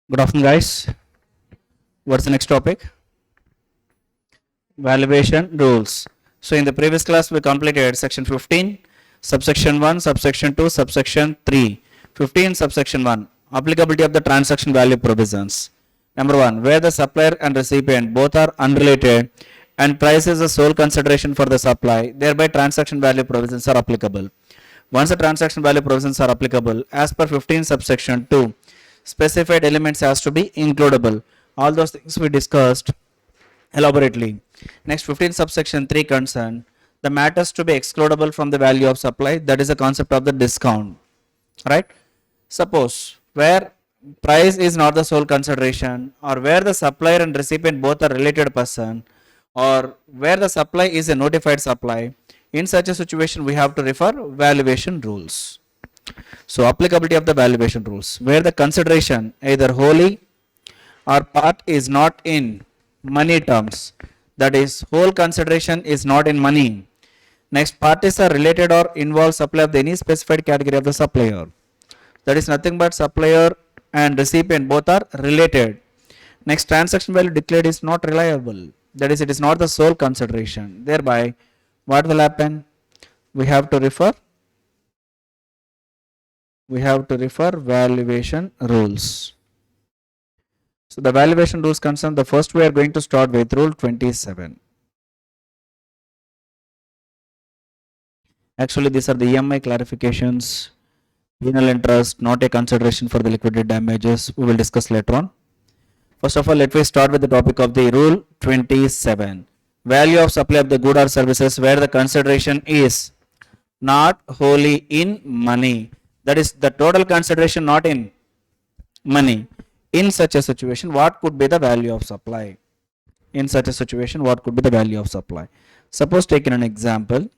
Good afternoon, guys. What's the next topic? Valuation rules. So, in the previous class, we completed section 15, subsection 1, subsection 2, subsection 3. 15, subsection 1, applicability of the transaction value provisions. Number 1, where the supplier and recipient both are unrelated and price is the sole consideration for the supply, thereby transaction value provisions are applicable. Once the transaction value provisions are applicable, as per 15 subsection 2, specified elements has to be includable. All those things we discussed elaborately. Next, 15 subsection 3 concern the matters to be excludable from the value of supply, that is the concept of the discount, right? Suppose where price is not the sole consideration, or where the supplier and recipient both are related person, or where the supply is a notified supply, in such a situation we have to refer valuation rules. So, applicability of the valuation rules, where the consideration either wholly or part is not in money terms, that is whole consideration is not in money. Next, parties are related or involve supply of any specified category of the supplier, that is nothing but supplier and recipient both are related. Next, transaction value declared is not reliable, that is it is not the sole consideration. Thereby what will happen? We have to refer valuation rules. So the valuation rules concern, the first we are going to start with rule 27. Actually, these are the EMI clarifications. Penal interest not a consideration for the liquidated damages, we will discuss later on. First of all, let me start with the topic of the rule 27. Value of supply of the good or services where the consideration is not wholly in money, that is the total consideration not in money. In such a situation, what could be the value of supply? In such a situation, what could be the value of supply? Suppose, taking an example,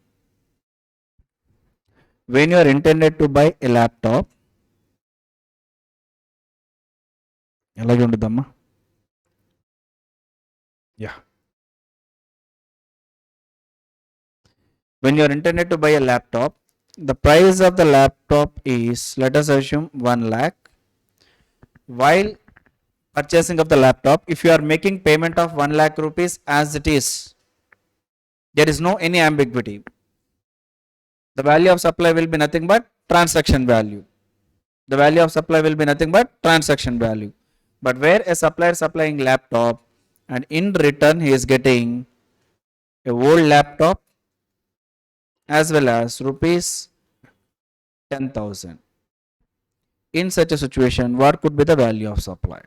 when you are intended to buy a laptop, ఎలాగే ఉంటుందమ్మా? Yeah. When you are intended to buy a laptop, the price of the laptop is, let us assume, 1 lakh. While purchasing of the laptop, if you are making payment of 1 lakh rupees as it is, there is no any ambiguity. The value of supply will be nothing but transaction value. The value of supply will be nothing but transaction value. But where a supplier supplying laptop and in return he is getting a old laptop as well as rupees 10,000. In such a situation, what could be the value of supply?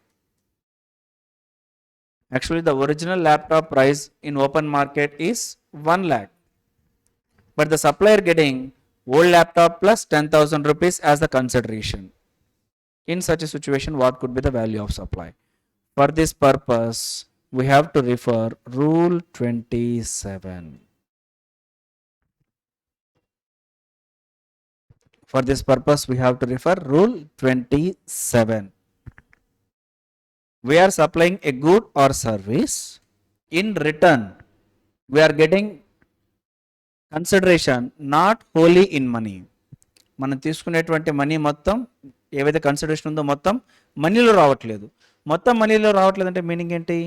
Actually, the original laptop price in open market is 1 lakh. But the supplier getting old laptop plus 10,000 rupees as the consideration. In such a situation, what could be the value of supply? For this purpose, we have to refer rule 27. For this purpose, we have to refer rule 27. We are supplying a good or service. In return, we are getting consideration not wholly in money. మనం తీసుకునేటువంటి money మొత్తం ఏవైతే consideration ఉందో మొత్తం మనీలో రావట్లేదు. మొత్తం మనీలో రావట్లేదంటే మీనింగ్ ఏంటి?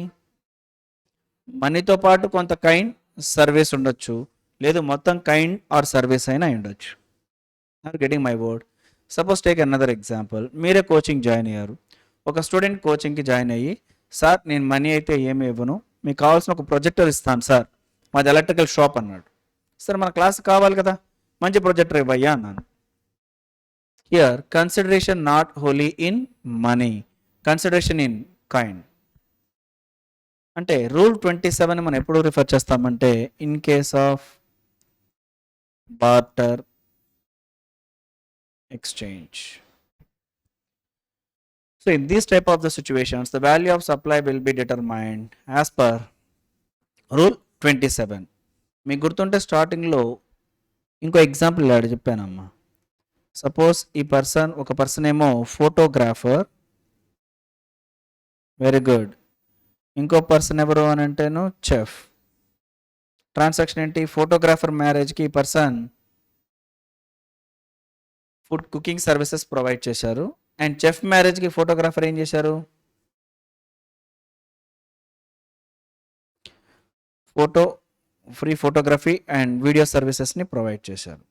మనీతో పాటు కొంత కైండ్ సర్వీస్ ఉండొచ్చు, లేదు మొత్తం కైండ్ ఆర్ సర్వీస్ అయినా ఉండొచ్చు. Are getting my word? Suppose take another example, మీరే కోచింగ్ జాయిన్ అయ్యారు. ఒక స్టూడెంట్ కోచింగ్కి జాయిన్ అయ్యి, సార్ నేను మనీ అయితే ఏమి ఇవ్వను, మీకు కావాల్సిన ఒక ప్రొజెక్టర్ ఇస్తాను సార్, మాది ఎలక్ట్రికల్ షాప్ అన్నాడు. సార్ మన క్లాస్ కావాలి కదా, మంచి ప్రొజెక్టర్ ఇవ్వయ్యా అన్నాను. Here consideration not wholly in money, consideration in kind. అంటే రూల్ 27 మనం ఎప్పుడు రిఫర్ చేస్తామంటే in case of barter exchange. So in this type of the situations, the value of supply will be determined as per rule 27. మీకు గుర్తుంటే స్టార్టింగ్లో ఇంకో example add చెప్పానమ్మా. Suppose ఈ ఒక పర్సన్ ఏమో ఫోటోగ్రాఫర్, వెరీ గుడ్. ఇంకో పర్సన్ ఎవరు అని అంటేను చెఫ్. ట్రాన్సాక్షన్ ఏంటి? ఫోటోగ్రాఫర్ మ్యారేజ్కి ఈ person food cooking services provide చేశారు, అండ్ చెఫ్ మ్యారేజ్కి ఫోటోగ్రాఫర్ ఏం చేశారు? ఫ్రీ ఫోటోగ్రఫీ అండ్ వీడియో సర్వీసెస్ని ప్రొవైడ్ చేశారు.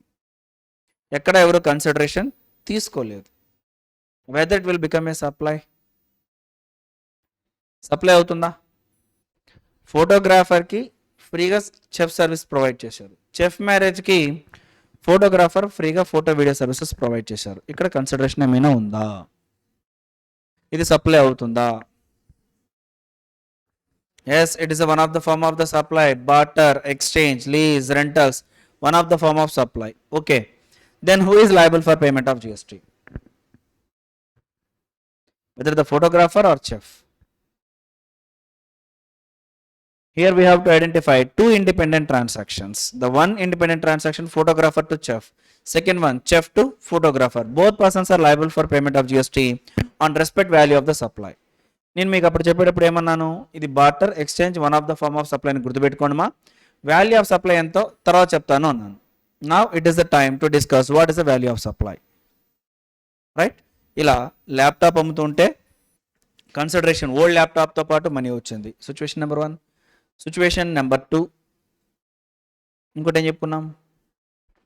ఎక్కడ ఎవరు కన్సిడరేషన్ తీసుకోలేదు. Whether it will become a supply అవుతుందా? ఫోటోగ్రాఫర్కి ఫ్రీగా చెఫ్ సర్వీస్ ప్రొవైడ్ చేశారు. చెఫ్ మ్యారేజ్కి ఫోటోగ్రాఫర్ ఫ్రీగా ఫోటో వీడియో సర్వీసెస్ ప్రొవైడ్ చేశారు. ఇక్కడ కన్సిడరేషన్ ఏమైనా ఉందా? ఇది సప్లై అవుతుందా? Yes, it is one of the form of the supply. Barter, exchange, lease, rentals, one of the form of supply. Okay, then who is liable for payment of GST? Whether the photographer or chef. Here we have to identify two independent transactions. The one independent transaction, photographer to chef. Second one, chef to photographer. Both persons are liable for payment of GST on respect value of the supply. నేను మీకు అప్పుడు చెప్పేటప్పుడు ఏమన్నాను, ఇది barter, exchange, one of the form of supply అని గుర్తుపెట్టుకోండిమా. Value of supply ఎంతో తర్వాత చెప్తాను అన్నాను. Now it is the time to discuss what is the value of supply. Right, ఇలా ల్యాప్టాప్ అమ్ముతుంటే కన్సిడరేషన్ ఓల్డ్ ల్యాప్టాప్తో పాటు మనీ వచ్చింది. Situation number 1. సిచ్యువేషన్ నెంబర్ 2, ఇంకోటి ఏం చెప్పుకున్నాం,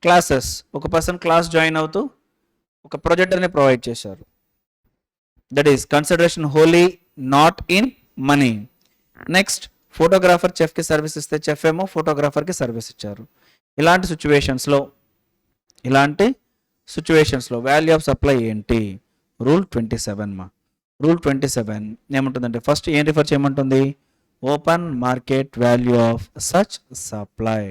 క్లాసెస్. ఒక పర్సన్ క్లాస్ జాయిన్ అవుతూ ఒక ప్రొజెక్టర్ని ప్రొవైడ్ చేశారు. That is consideration wholly not in money. Next, photographer చెఫ్కి సర్వీస్ ఇస్తే చెఫ్ ఏమో ఫోటోగ్రాఫర్కి సర్వీస్ ఇచ్చారు. ఇలాంటి సిచ్యువేషన్స్లో వాల్యూ ఆఫ్ సప్లై ఏంటి? రూల్ 27 మా. రూల్ 27 ఏమంటుందంటే, ఫస్ట్ ఏం రిఫర్ చేయమంటుంది? Open market value of such supply.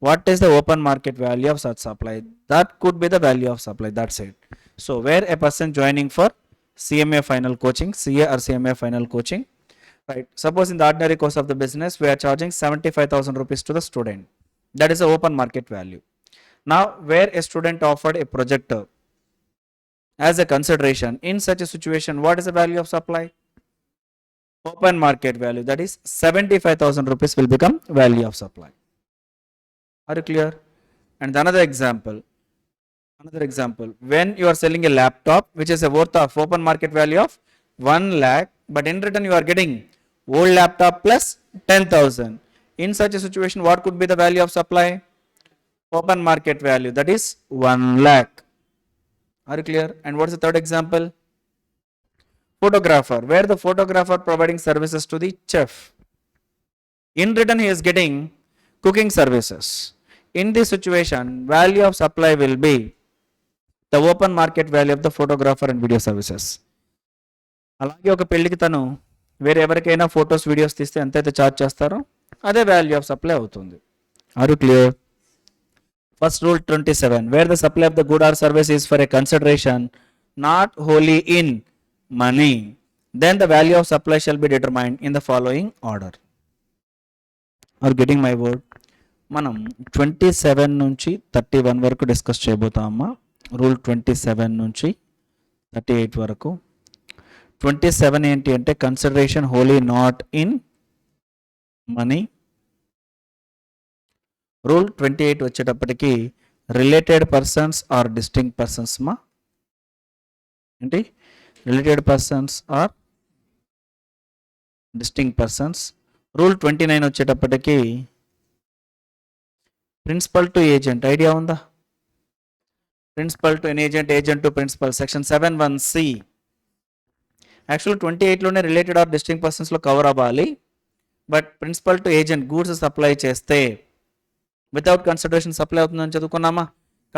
What is the open market value of such supply? That could be the value of supply, that's it. So where a person joining for CMA final coaching, CA or CMA final coaching, right? Suppose in the ordinary course of the business, we are charging 75,000 rupees to the student. That is the open market value. Now, where a student offered a projector as a consideration, in such a situation, what is the value of supply? Open market value, that is 75,000 rupees will become value of supply. Are you clear? And another example, when you are selling a laptop which is a worth of open market value of 1 lakh, but in return you are getting old laptop plus 10,000. In such a situation, what could be the value of supply? Open market value, that is 1 lakh. Are you clear? And what is the third example? Photographer, where the photographer providing services to the chef. In return, he is getting cooking services. In this situation, value of supply will be the open market value of the photographer and video services. అలాగే ఒక పెళ్లికి తను వేరే ఎవరికైనా photos videos తీస్తే ఎంతైతే charge చేస్తారో అదే వాల్యూ ఆఫ్ సప్లై అవుతుంది. Are you clear? First rule 27, where the supply of the good or service is for a consideration not wholly in money, then the value of supply shall be determined in the following order. Are getting my word? మనం 27 నుంచి 31 వరకు discuss చేయబోతామమ్మా. Rule 27 నుంచి 38 వరకు. 27 ఏంటి అంటే consideration wholly not in money. Rule 28 వచ్చేటప్పటికి related persons or distinct persons మా. ఏంటి? Related persons or distinct persons. Rule 29 వచ్చేటప్పటికి ప్రిన్సిపల్ టు ఏజెంట్. ఐడియా ఉందా? Principal to an agent, agent to principal. Section 7(1)(c). Actual 28లోనే related or distinct పర్సన్స్లో cover అవ్వాలి. But principal to agent goods supply చేస్తే without consideration supply అవుతుందని చదువుకున్నామా.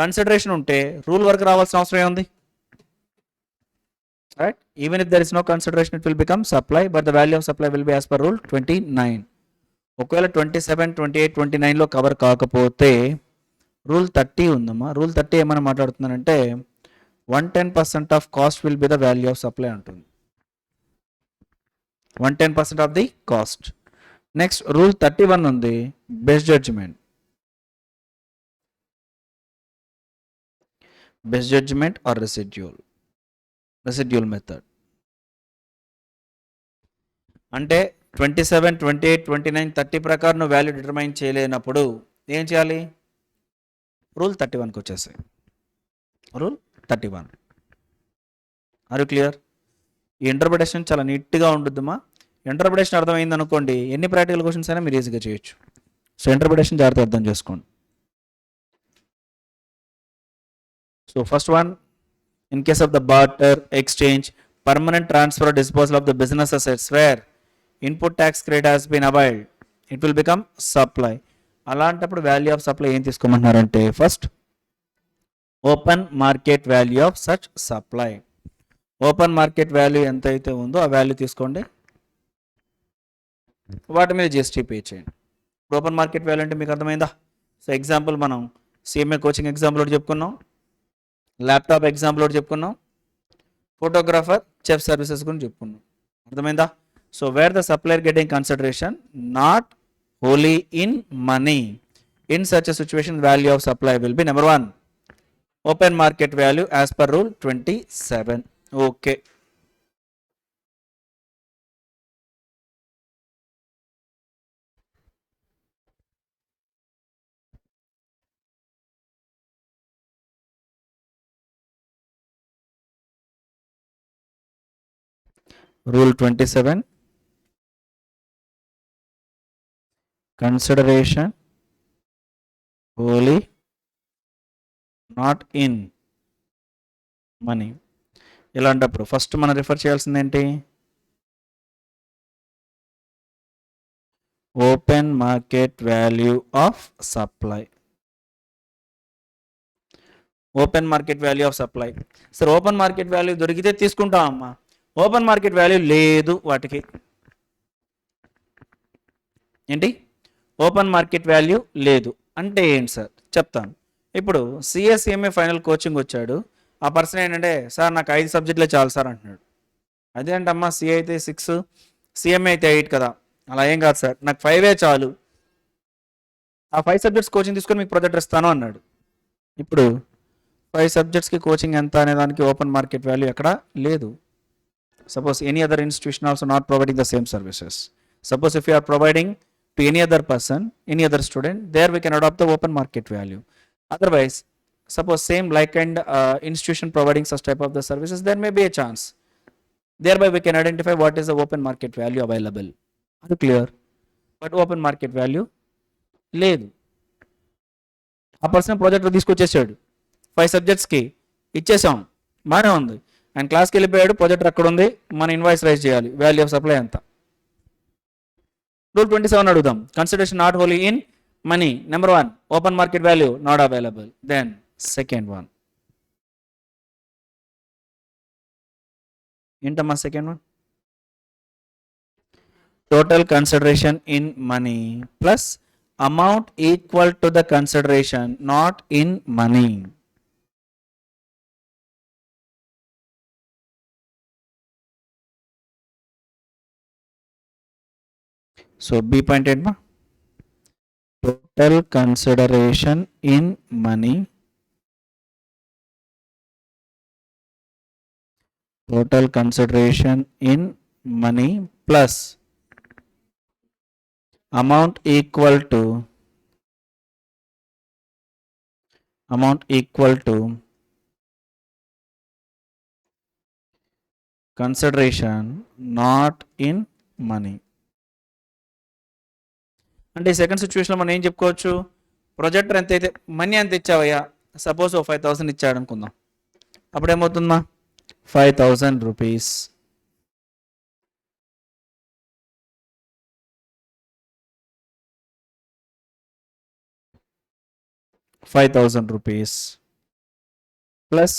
Consideration ఉంటే rule వరకు రావాల్సిన అవసరం ఏముంది? Right, even if there is no consideration it will become supply, but the value of supply will be as per rule 29. ఒకవేళ 27, 28, 29లో cover కాకపోతే రూల్ 30 ఉందమ్మా. రూల్ 30 ఏమైనా మాట్లాడుతున్నానంటే 110% of cost will be the value of supply అంటుంది. 110% of the cost. Next rule 31 ఉంది, best judgement. Best judgement or residual method. అంటే 27, 28, 29, 30 ప్రకారం నువ్వు వాల్యూ డిటర్మైన్ చేయలేనప్పుడు ఏం చేయాలి? రూల్ 31కి వచ్చేసాయి. రూల్ 31. Are you clear? ఈ ఇంటర్ప్రిటేషన్ చాలా నీట్గా ఉంటుందమ్మా. ఇంటర్ప్రిటేషన్ అర్థమైంది అనుకోండి, ఎన్ని ప్రాక్టికల్ క్వశ్చన్స్ అయినా మీరు ఈజీగా చేయొచ్చు. సో ఇంటర్ప్రిటేషన్ జాగ్రత్త అర్థం చేసుకోండి. So first one, in case of the barter exchange, permanent transfer or disposal of the business assets where input tax credit has been availed, it will become supply. అలాంటప్పుడు value of supply ఏం తీసుకోమంటున్నారంటే, first open market value of such supply. Open market value ఎంత అయితే ఉందో ఆ value తీసుకోండి, వాటి మీద జిఎస్టీ పే చేయండి. ఓపెన్ మార్కెట్ వాల్యూ అంటే మీకు అర్థమైందా? సో ఎగ్జాంపుల్ మనం సిఎంఏ కోచింగ్ ఎగ్జాంపుల్ ఒకటి చెప్పుకున్నాం, ల్యాప్టాప్ ఎగ్జాంపుల్ ఒకటి చెప్పుకున్నాం, ఫోటోగ్రాఫర్ చెఫ్ సర్వీసెస్ గురించి చెప్పుకున్నాం. అర్థమైందా? So where the supplier getting consideration not wholly in money, in such a situation value of supply will be number 1 open market value as per rule 27. Okay, rule 27, consideration wholly not in money. ఇలాంటప్పుడు first మనం refer చేయాల్సింది ఏంటి? Open market value of supply. Open market value of supply. సరే, open market value దొరికితే తీసుకుంటాం అమ్మా, open market value లేదు వాటికి. ఏంటి? ఓపెన్ మార్కెట్ వాల్యూ లేదు అంటే ఏంటి సార్ చెప్తాను. ఇప్పుడు సిఎస్సిఎంఏ ఫైనల్ కోచింగ్ వచ్చాడు, ఆ పర్సన్ ఏంటంటే, సార్ నాకు 5 సబ్జెక్టులే చాలు సార్ అంటున్నాడు. అదేంటమ్మా, సిఏ అయితే 6, సిఎంఏ అయితే 8 కదా. అలా ఏం కాదు సార్, నాకు 5 చాలు, ఆ 5 సబ్జెక్ట్స్ కోచింగ్ తీసుకొని మీకు ప్రొజెక్టర్ ఇస్తాను అన్నాడు. ఇప్పుడు 5 సబ్జెక్ట్స్కి కోచింగ్ ఎంత అనే దానికి ఓపెన్ మార్కెట్ వాల్యూ ఎక్కడ లేదు. Suppose any other institution also not providing the same services. Suppose if you are providing to any other person, any other student, there we can adopt the open market value. Otherwise, suppose same like kind institution providing such type of the services, there may be a chance. Thereby we can identify what is the open market value available. Are you clear? But open market value లేదు. ఆ person project తీసుకొచ్చేసాడు, 5 సబ్జెక్ట్స్కి ఇచ్చేసాం, బాగానే ఉంది. ఆయన క్లాస్కి వెళ్ళిపోయాడు, projector అక్కడ ఉంది, మన ఇన్వాయిస్ రైజ్ చేయాలి, వాల్యూ ఆఫ్ సప్లై ఎంత? రూల్ 27 అడుగుదాం. Consideration not wholly in money, number 1 open market value not available. Then second one ఏంటమ్మా? Second one total consideration in money plus amount equal to the consideration not in money. So B point ఏంటమ్మా? Total consideration in money, total consideration in money plus amount equal to consideration not in money. అంటే ఈ second సిచ్యువేషన్లో మనం ఏం చెప్పుకోవచ్చు? Projector ఎంత అయితే money ఎంత ఇచ్చావయ్యా, సపోజ్ 5,000 ఇచ్చాడు అనుకుందాం, అప్పుడు ఏమవుతుందా? 5,000 rupees. ₹5,000 plus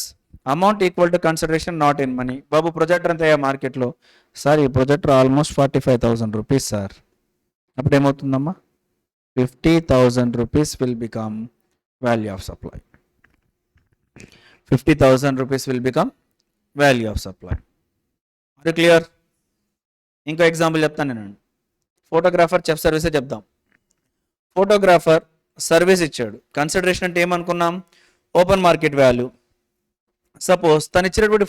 amount equal to consideration not in money. Babu projector ఎంత అయ్యా మార్కెట్లో? సార్ ఈ ప్రొజెక్టర్ ఆల్మోస్ట్ 45,000 రూపీస్ సార్. అప్పుడు ఏమవుతుందమ్మా? 50,000 rupees will become value of supply. 50,000 rupees will become value of supply. అది క్లియర్? ఇంకో ఎగ్జాంపుల్ చెప్తాను నేను. ఫోటోగ్రాఫర్ చెఫ్ సర్వీసే చెప్దాం. ఫోటోగ్రాఫర్ సర్వీస్ ఇచ్చాడు, కన్సిడరేషన్ అంటే ఏమనుకున్నాం? Open market value. సపోజ్ తను ఇచ్చినటువంటి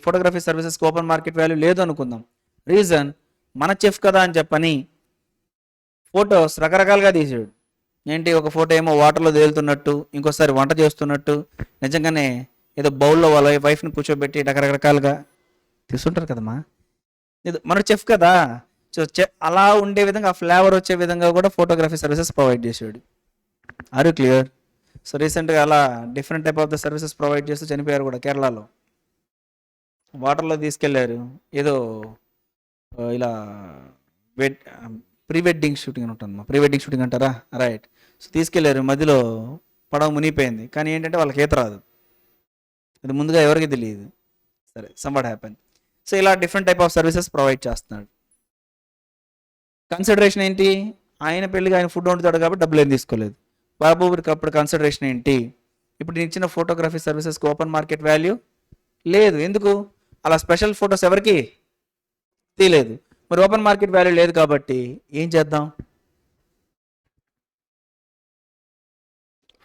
ఫోటోగ్రఫీ సర్వీసెస్కి ఓపెన్ మార్కెట్ వాల్యూ లేదు అనుకుందాం. రీజన్, మన చెఫ్ కదా అని చెప్పని ఫోటోస్ రకరకాలుగా తీసాడు. ఏంటి, ఒక ఫోటో ఏమో వాటర్లో తేలుతున్నట్టు, ఇంకోసారి వంట చేస్తున్నట్టు, నిజంగానే ఏదో బౌల్లో వాళ్ళ వైఫ్ని కూర్చోబెట్టి రకరకాలుగా తీసుంటారు కదమ్మా. ఇది మన చెఫ్ కదా, సో అలా ఉండే విధంగా ఆ ఫ్లేవర్ వచ్చే విధంగా కూడా ఫోటోగ్రఫీ సర్వీసెస్ ప్రొవైడ్ చేసాడు. Are you clear? సో రీసెంట్గా అలా different type of the services provide చేస్తూ చనిపోయారు కూడా కేరళలో. వాటర్లో తీసుకెళ్లారు ఏదో ఇలా వెడ్ ప్రీ వెడ్డింగ్ షూటింగ్ అని ఉంటుందమ్మా, ప్రీ వెడ్డింగ్ షూటింగ్ అంటారా, రైట్. సో తీసుకెళ్లారు, మధ్యలో పడవ మునిగిపోయింది, కానీ ఏంటంటే వాళ్ళకి ఈత రాదు, అది ముందుగా ఎవరికి తెలియదు. సరే, సంవాట్ హ్యాపెన్. సో ఇలా different type of services provide చేస్తున్నాడు. కన్సిడరేషన్ ఏంటి? ఆయన పెళ్ళిగా ఆయన ఫుడ్ వండుతాడు కాబట్టి డబ్బులు ఏం తీసుకోలేదు. బాబు అప్పుడు కన్సిడరేషన్ ఏంటి? ఇప్పుడు నేను ఇచ్చిన ఫోటోగ్రఫీ సర్వీసెస్కి ఓపెన్ మార్కెట్ వాల్యూ లేదు. ఎందుకు? అలా స్పెషల్ ఫొటోస్ ఎవరికి తీయలేదు. మరి ఓపెన్ మార్కెట్ వాల్యూ లేదు కాబట్టి ఏం చేద్దాం?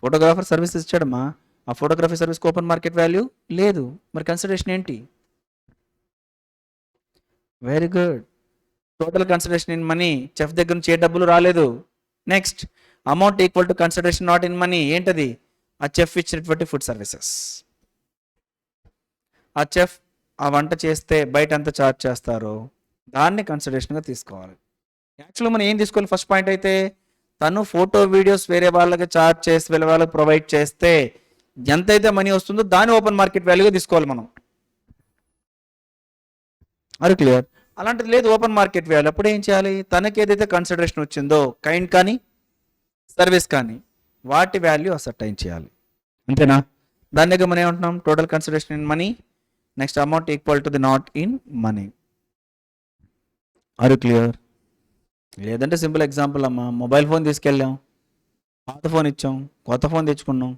ఫోటోగ్రాఫర్ సర్వీసెస్ ఇచ్చాడమ్మా, ఆ ఫోటోగ్రఫీ సర్వీస్కి ఓపెన్ మార్కెట్ వాల్యూ లేదు. మరి కన్సిడరేషన్ ఏంటి? Very good. Total consideration in money, chef దగ్గర నుంచి ఏ డబ్బులు రాలేదు. Next, amount equal to consideration not in money. ఏంటది? ఆ చెఫ్ ఇచ్చినటువంటి ఫుడ్ సర్వీసెస్. ఆ చెఫ్ ఆ వంట చేస్తే బయట ఎంత ఛార్జ్ చేస్తారో దాన్ని కన్సిడరేషన్గా తీసుకోవాలి. యాక్చువల్గా మనం ఏం తీసుకోవాలి? ఫస్ట్ పాయింట్ అయితే తను ఫోటో వీడియోస్ వేరే వాళ్ళకి ఛార్జ్ చేసి వేరే వాళ్ళకి ప్రొవైడ్ చేస్తే ఎంతైతే మనీ వస్తుందో దాన్ని ఓపెన్ మార్కెట్ వాల్యూగా తీసుకోవాలి మనం. అది క్లియర్? అలాంటిది లేదు ఓపెన్ మార్కెట్ వాల్యూ. అప్పుడు ఏం చేయాలి? తనకి ఏదైతే కన్సిడరేషన్ వచ్చిందో కైండ్ కానీ సర్వీస్ కానీ వాటి వాల్యూ అసర్టైన్ చేయాలి. అంతేనా? దాని దగ్గర మనం ఏమంటున్నాం? Total consideration in money, next amount equal to the not in money. Are you clear? లేదంటే సింపుల్ ఎగ్జాంపుల్ అమ్మా, మొబైల్ ఫోన్ తీసుకెళ్ళాం, పాత ఫోన్ ఇచ్చాం, కొత్త ఫోన్ తెచ్చుకున్నాం,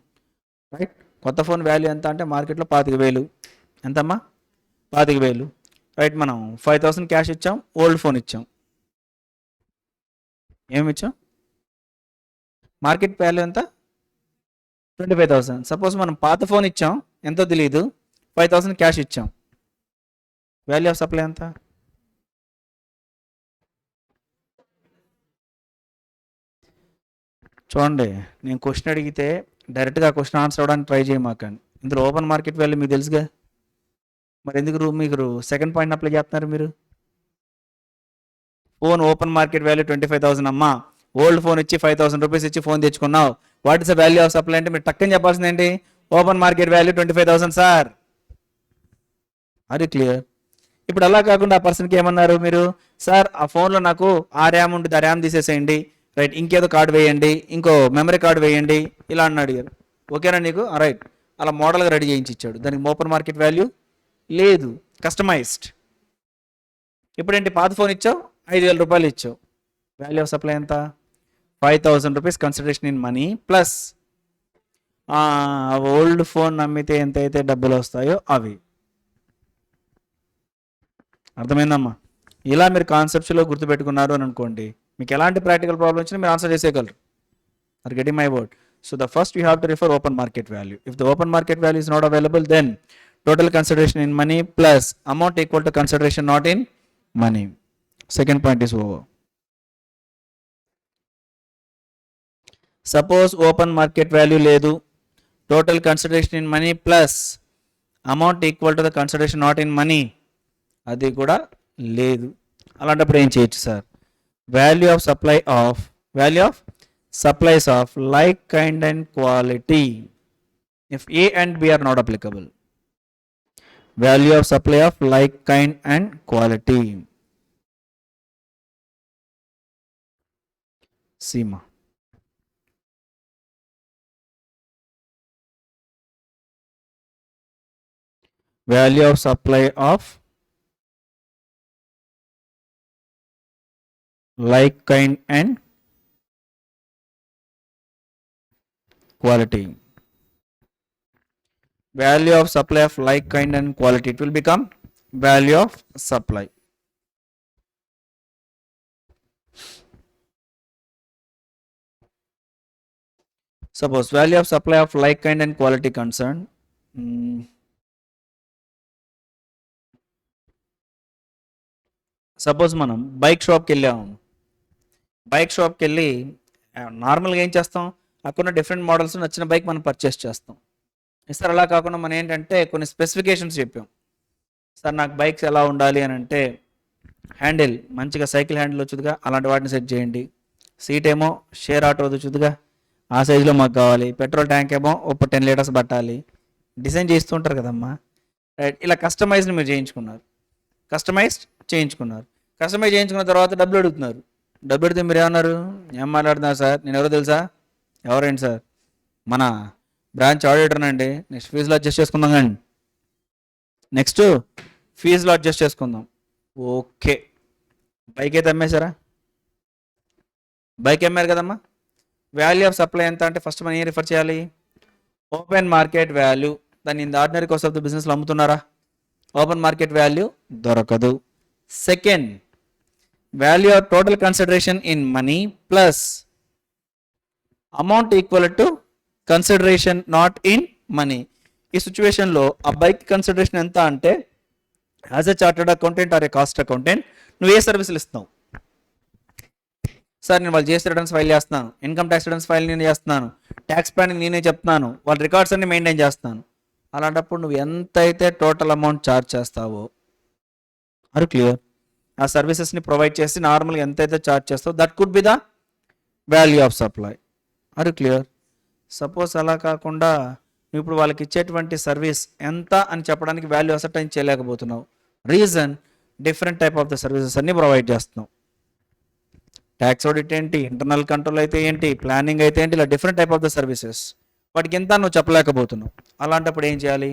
రైట్? కొత్త ఫోన్ వాల్యూ ఎంత అంటే మార్కెట్లో 25,000. ఎంతమ్మా? 25,000, రైట్? మనం 5,000 క్యాష్ ఇచ్చాం, ఓల్డ్ ఫోన్ ఇచ్చాం. ఏమి ఇచ్చాం? మార్కెట్ వాల్యూ ఎంత? 25,000. సపోజ్ మనం పాత ఫోన్ ఇచ్చాం, ఎంతో తెలియదు, 5,000 క్యాష్ ఇచ్చాం, వాల్యూ ఆఫ్ సప్లై ఎంత? చూడండి, నేను క్వశ్చన్ అడిగితే డైరెక్ట్గా క్వశ్చన్ ఆన్సర్ అవ్వడానికి ట్రై చేయమాకండి. ఇందులో ఓపెన్ మార్కెట్ వాల్యూ మీకు తెలుసుగా, మరి ఎందుకు మీకు సెకండ్ పాయింట్ అప్లై చేస్తున్నారు మీరు? ఫోన్ ఓపెన్ మార్కెట్ వాల్యూ 25,000 అమ్మా, ఓల్డ్ ఫోన్ ఇచ్చి 5,000 రూపీస్ ఇచ్చి ఫోన్ తెచ్చుకున్నావు, what is the value of supply అంటే మీరు టక్కని చెప్పాల్సింది ఏంటి? Open market value 25,000 sir. Are you clear? ఇప్పుడు అలా కాకుండా ఆ పర్సన్కి ఏమన్నారు మీరు? సార్ ఆ ఫోన్లో నాకు ఆ ర్యామ్ ఉంటుంది, ఆ ర్యామ్ తీసేసేయండి, రైట్, ఇంకేదో కార్డు వేయండి, ఇంకో మెమరీ కార్డు వేయండి, ఇలా అని అడిగారు. ఓకేనా నీకు? రైట్, అలా మోడల్గా రెడీ చేయించి ఇచ్చాడు, దానికి ఓపెన్ మార్కెట్ వాల్యూ లేదు, కస్టమైజ్డ్. ఇప్పుడేంటి? పాత ఫోన్ ఇచ్చావు, 5,000 రూపాయలు ఇచ్చావు, వాల్యూ ఆఫ్ సప్లై ఎంత? 5,000 rupees consideration in money plus old phone అమ్మితే ఎంతైతే డబ్బులు వస్తాయో అవి. అర్థమైందమ్మా? ఇలా మీరు కాన్సెప్ట్స్లో గుర్తుపెట్టుకున్నారు అని అనుకోండి, మీకు ఎలాంటి ప్రాక్టికల్ ప్రాబ్లమ్ వచ్చినా మీరు ఆన్సర్ చేసేయగలరు. Are getting my word? So the first you have to refer open market value. If the open market value is not available, then total consideration in money plus amount equal to consideration not in money. Second point is over. Suppose open market value ledu, total consideration in money plus amount equal to the consideration not in money, అది కూడా లేదు. అలాంటప్పుడు ఏం చేయొచ్చు sir? Value of supplies of like kind and quality if A and B are not applicable. Value of supply of like kind and quality. Seema. Value of supply of like kind and quality. Value of supply of like kind and quality, it will become value of supply. Suppose value of supply of like kind and quality concern, suppose మనం bike షాప్కి వెళ్ళాము, bike షాప్కి వెళ్ళి నార్మల్గా ఏం చేస్తాం? అక్కడ different models నచ్చిన బైక్ మనం పర్చేస్ చేస్తాం. సార్ అలా కాకుండా మనం ఏంటంటే కొన్ని స్పెసిఫికేషన్స్ చెప్పాం. సార్ నాకు బైక్స్ ఎలా ఉండాలి అని అంటే హ్యాండిల్ మంచిగా సైకిల్ హ్యాండిల్ వచ్చుదిగా, అలాంటి వాటిని సెట్ చేయండి. సీట్ ఏమో షేర్ ఆటో వచ్చుదిగా, ఆ సైజులో మాకు కావాలి. పెట్రోల్ ట్యాంక్ ఏమో ఒక 10 లీటర్స్ పట్టాలి. డిజైన్ చేస్తూ ఉంటారు కదమ్మా. రైట్, ఇలా కస్టమైజ్డ్ మీరు చేయించుకున్నారు. కస్టమైజ్ చేయించుకున్న తర్వాత డబ్బులు అడుగుతున్నారు. డబ్బులు అడిగితే మీరు ఏమన్నారు? ఏం మాట్లాడుతున్నారు సార్, నేను ఎవరో తెలుసా? ఎవరేంటి సార్? మన బ్రాంచ్ ఆడిటర్నండి. నెక్స్ట్ ఫీజులో అడ్జస్ట్ చేసుకుందాం. కానీ నెక్స్ట్ ఫీజులో అడ్జస్ట్ చేసుకుందాం. ఓకే, బైక్ అయితే అమ్మేశారా? బైక్ అమ్మారు కదమ్మా. వాల్యూ ఆఫ్ సప్లై ఎంత అంటే ఫస్ట్ మనం ఏం రిఫర్ చేయాలి? Open market value. దాన్ని in the ordinary cost of the బిజినెస్లో అమ్ముతున్నారా? ఓపెన్ మార్కెట్ వాల్యూ దొరకదు. Second, value of total consideration in money plus amount equal to consideration not in money. ఈ సిచ్యువేషన్లో ఆ బైక్ కన్సిడరేషన్ ఎంత అంటే as a chartered accountant or a cost accountant నువ్వు ఏ సర్వీసులు ఇస్తున్నావు? సార్ నేను వాళ్ళు చేసే రిటర్న్స్ ఫైల్ చేస్తున్నాను, ఇన్కమ్ ట్యాక్స్ రిటర్న్స్ ఫైల్ నేను చేస్తున్నాను, ట్యాక్స్ ప్లానింగ్ నేనే చెప్తున్నాను, వాళ్ళ రికార్డ్స్ అన్ని మెయింటైన్ చేస్తాను. అలాంటప్పుడు నువ్వు ఎంత అయితే టోటల్ అమౌంట్ ఛార్జ్ చేస్తావో, ఆర్ క్లియర్? ఆ సర్వీసెస్ని ప్రొవైడ్ చేసి నార్మల్గా ఎంత అయితే ఛార్జ్ చేస్తావో that could be the value of supply. Are clear? Suppose అలా కాకుండా నువ్వు ఇప్పుడు వాళ్ళకి ఇచ్చేటువంటి సర్వీస్ ఎంత అని చెప్పడానికి వాల్యూ అసర్టైన్ చేయలేకపోతున్నావు. Reason, different type of the services అన్ని ప్రొవైడ్ చేస్తున్నావు. ట్యాక్స్ ఆడిట్ ఏంటి, ఇంటర్నల్ కంట్రోల్ అయితే ఏంటి, ప్లానింగ్ అయితే ఏంటి, ఇలా different type of the services. వాటికి ఎంత నువ్వు చెప్పలేకపోతున్నావు. అలాంటప్పుడు ఏం చేయాలి?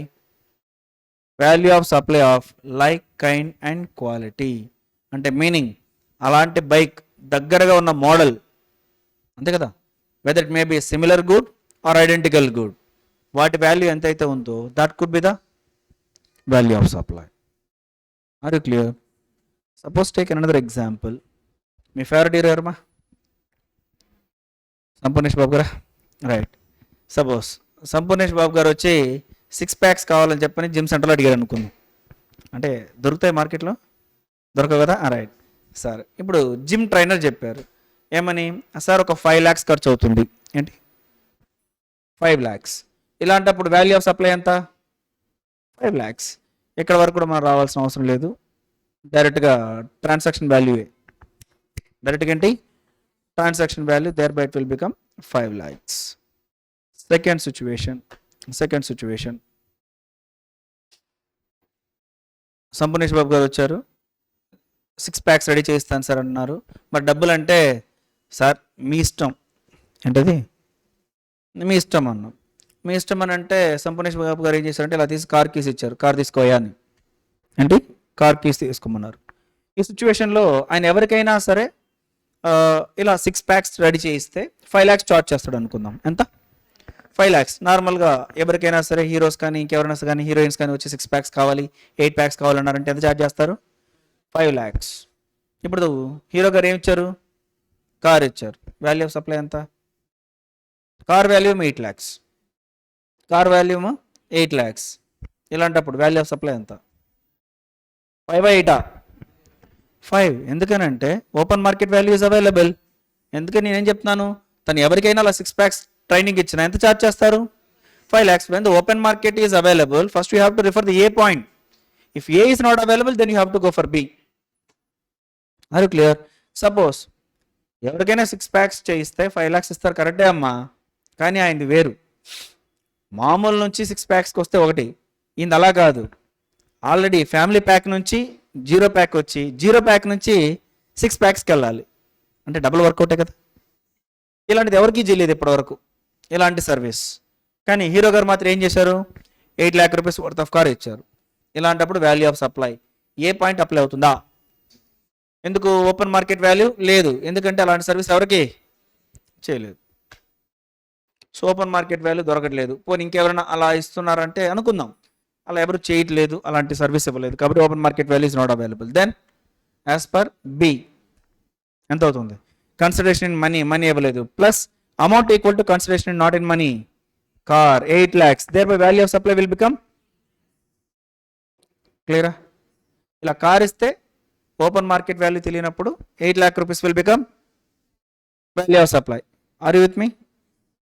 Value of supply of like, kind and quality. అంటే మీనింగ్ అలాంటి బైక్ దగ్గరగా ఉన్న మోడల్, అంతే కదా, whether it may be similar good or identical good, వాటి వాల్యూ ఎంతైతే ఉందో that could be the value of supply. Are you clear? Suppose take another example. మీ ఫేవరెట్ హీరో ఎవరమ్మా? సంపూర్ణేష్ బాబు గారా? రైట్. సపోజ్ సంపూర్ణేష్ బాబు గారు వచ్చి 6 ప్యాక్స్ కావాలని చెప్పని జిమ్ సెంటర్లో అడిగారు అనుకుందాం. అంటే దొరుకుతాయి మార్కెట్లో? దొరకవు కదా. రైట్ సార్, ఇప్పుడు జిమ్ ట్రైనర్ చెప్పారు ఏమని? సార్ ఒక 5 lakhs ఖర్చు అవుతుంది. ఏంటి 5 lakhs? ఇలాంటప్పుడు వాల్యూ ఆఫ్ సప్లై ఎంత? 5 lakhs. ఇక్కడ వరకు కూడా మనం రావాల్సిన అవసరం లేదు, డైరెక్ట్గా ట్రాన్సాక్షన్ వాల్యూయే. డైరెక్ట్గా ఏంటి? Transaction value, thereby it will become 5 lakhs. Second situation, Sampoornesh Babu garu వచ్చారు, 6 packs రెడీ చేయిస్తాను సార్ అన్నారు. మరి డబ్బులు అంటే సార్ మీ ఇష్టం. ఏంటది? మీ ఇష్టం అన్నాం. మీ ఇష్టం అని అంటే సంపూర్ణేష్ బాబు గారు ఏం చేశారంటే ఇలా తీసి కార్ కీస్ ఇచ్చారు. కార్ తీసుకోయా అని. ఏంటి? కార్ కీస్ తీసుకోమన్నారు. ఈ సిచ్యువేషన్లో ఆయన ఎవరికైనా సరే ఇలా 6 packs రెడీ చేయిస్తే 5 lakhs చార్జ్ చేస్తాడు అనుకుందాం. ఎంత? 5 lakhs. నార్మల్గా ఎవరికైనా సరే హీరోస్ కానీ ఇంకెవరైనా కానీ హీరోయిన్స్ కానీ వచ్చి 6 packs కావాలి, 8 packs కావాలన్నారంటే ఎంత ఛార్జ్ చేస్తారు? 5 lakhs. ఇప్పుడు హీరో గారు ఏమి ఇచ్చారు? కార్ ఇచ్చారు. వాల్యూ ఆఫ్ సప్లై ఎంత? Car value 8 lakhs. Car value 8 lakhs. ఇలాంటప్పుడు వాల్యూ ఆఫ్ సప్లై ఎంత? 5/8. 5. ఎందుకనంటే open market value is available. ఎందుకని నేనేం చెప్తున్నాను? తను ఎవరికైనా అలా 6 packs ట్రైనింగ్ ఇచ్చిన ఎంత ఛార్జ్ చేస్తారు? 5 lakhs. When the open market is available, first you have to refer the A point. If A is not available, then you have to go for B. Are you clear? Suppose ఎవరికైనా 6 packs చేయిస్తే 5 lakhs ఇస్తారు, కరెక్టే అమ్మా. కానీ ఆయనది వేరు. మామూలు నుంచి 6 packsకి వస్తే ఒకటి, ఈయన అలా కాదు. ఆల్రెడీ ఫ్యామిలీ ప్యాక్ నుంచి 0 pack వచ్చి 0 pack నుంచి 6 packsకి వెళ్ళాలి. అంటే డబుల్ వర్కౌటే కదా. ఇలాంటిది ఎవరికి చేయలేదు ఇప్పటివరకు ఇలాంటి సర్వీస్. కానీ హీరో గారు మాత్రం ఏం చేశారు? 8 lakh rupees worth of car ఇచ్చారు. ఇలాంటప్పుడు value of supply A point apply అవుతుందా? ఎందుకు? ఓపెన్ మార్కెట్ వాల్యూ లేదు, ఎందుకంటే అలాంటి సర్వీస్ ఎవరికి చేయలేదు. సో ఓపెన్ మార్కెట్ వాల్యూ దొరకట్లేదు. పోనీ ఇంకెవరైనా అలా ఇస్తున్నారంటే అనుకుందాం, అలా ఎవరు చేయట్లేదు, అలాంటి సర్వీస్ ఇవ్వలేదు, కాబట్టి open market value is not available. Then as per B ఎంత అవుతుంది? కన్సిడరేషన్ ఇన్ మనీ ఇవ్వలేదు, plus amount equal to consideration in not in money, car 8 lakhs. Thereby value of supply will become క్లియరా? ఇలా car ఇస్తే open market value తెలియనప్పుడు 8 lakh rupees will become value of supply. Are you with me?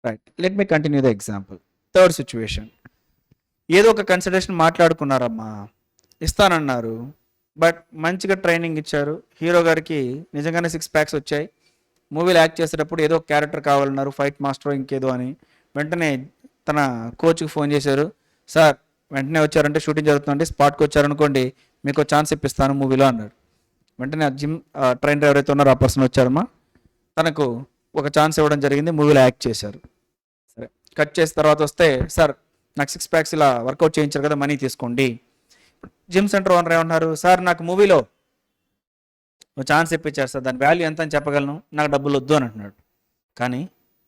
Right, let me continue the example. Third situation, ఏదో ఒక consideration మాట్లాడుకున్నారమ్మా, ఇస్తానన్నారు, but మంచిగా training ఇచ్చారు. Hero గారికి నిజంగానే 6 ప్యాక్స్ వచ్చాయి. మూవీలో యాక్ట్ చేసేటప్పుడు ఏదో క్యారెక్టర్ కావాలన్నారు, ఫైట్ మాస్టర్ ఇంకేదో అని. వెంటనే తన కోచ్కి ఫోన్ చేశారు. సార్ వెంటనే వచ్చారంటే షూటింగ్ జరుగుతుందండి, స్పాట్కి వచ్చారనుకోండి మీకు ఛాన్స్ ఇప్పిస్తాను మూవీలో అన్నాడు. వెంటనే ఆ జిమ్ ట్రైనర్ ఎవరైతే ఉన్నారో ఆ పర్సన్ వచ్చారమ్మా, తనకు ఒక ఛాన్స్ ఇవ్వడం జరిగింది. మూవీలో యాక్ట్ చేశారు. సరే, కట్ చేసిన తర్వాత వస్తే సార్ నాకు 6 ప్యాక్స్ ఇలా వర్కౌట్ చేయించారు కదా, మనీ తీసుకోండి. జిమ్ సెంటర్ ఓనర్ ఏమన్నారు, సార్ నాకు మూవీలో ఛాన్స్ ఇప్పించారు సార్, దాని వాల్యూ ఎంత అని చెప్పగలను, నాకు డబ్బులు వద్దు అని అంటున్నాడు. కానీ